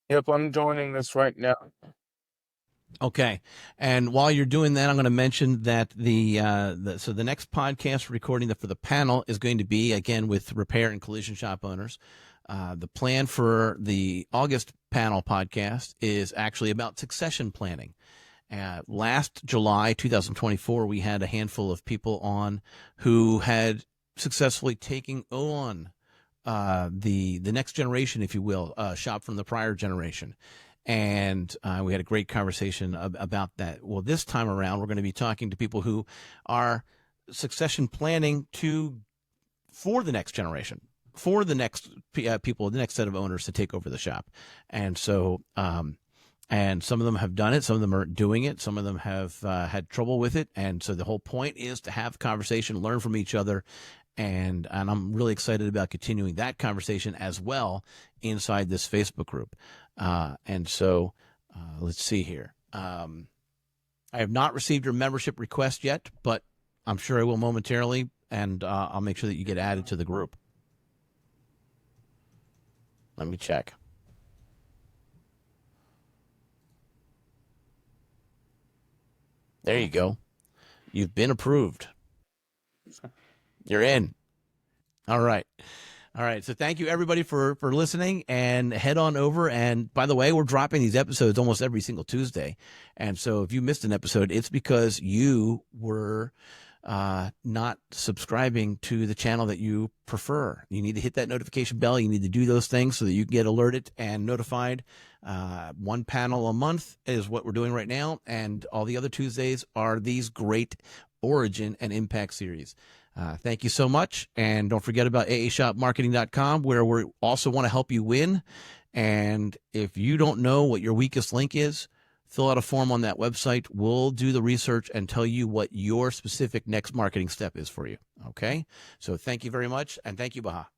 Yep, I'm joining this right now. Okay. And while you're doing that, I'm going to mention that the next podcast recording for the panel is going to be again with repair and collision shop owners. The plan for the August panel podcast is actually about succession planning. Last July 2024, we had a handful of people on who had successfully taken on the next generation, if you will, shop from the prior generation. And we had a great conversation about that. Well, this time around, we're going to be talking to people who are succession planning for the next generation, for the next people, the next set of owners to take over the shop. And so, and some of them have done it. Some of them are doing it. Some of them have had trouble with it. And so the whole point is to have conversation, learn from each other. And I'm really excited about continuing that conversation as well inside this Facebook group. And so let's see here. I have not received your membership request yet, but I'm sure I will momentarily. And I'll make sure that you get added to the group. Let me check. There you go. You've been approved. You're in. All right. All right. So thank you, everybody, for listening, and head on over. And by the way, we're dropping these episodes almost every single Tuesday. And so if you missed an episode, it's because you were not subscribing to the channel that you prefer. You need to hit that notification bell. You need to do those things so that you can get alerted and notified. One panel a month is what we're doing right now. And all the other Tuesdays are these great Origin and Impact series. Thank you so much. And don't forget about aashopmarketing.com, where we also want to help you win. And if you don't know what your weakest link is, fill out a form on that website. We'll do the research and tell you what your specific next marketing step is for you. Okay? So thank you very much. And thank you, Bahaa.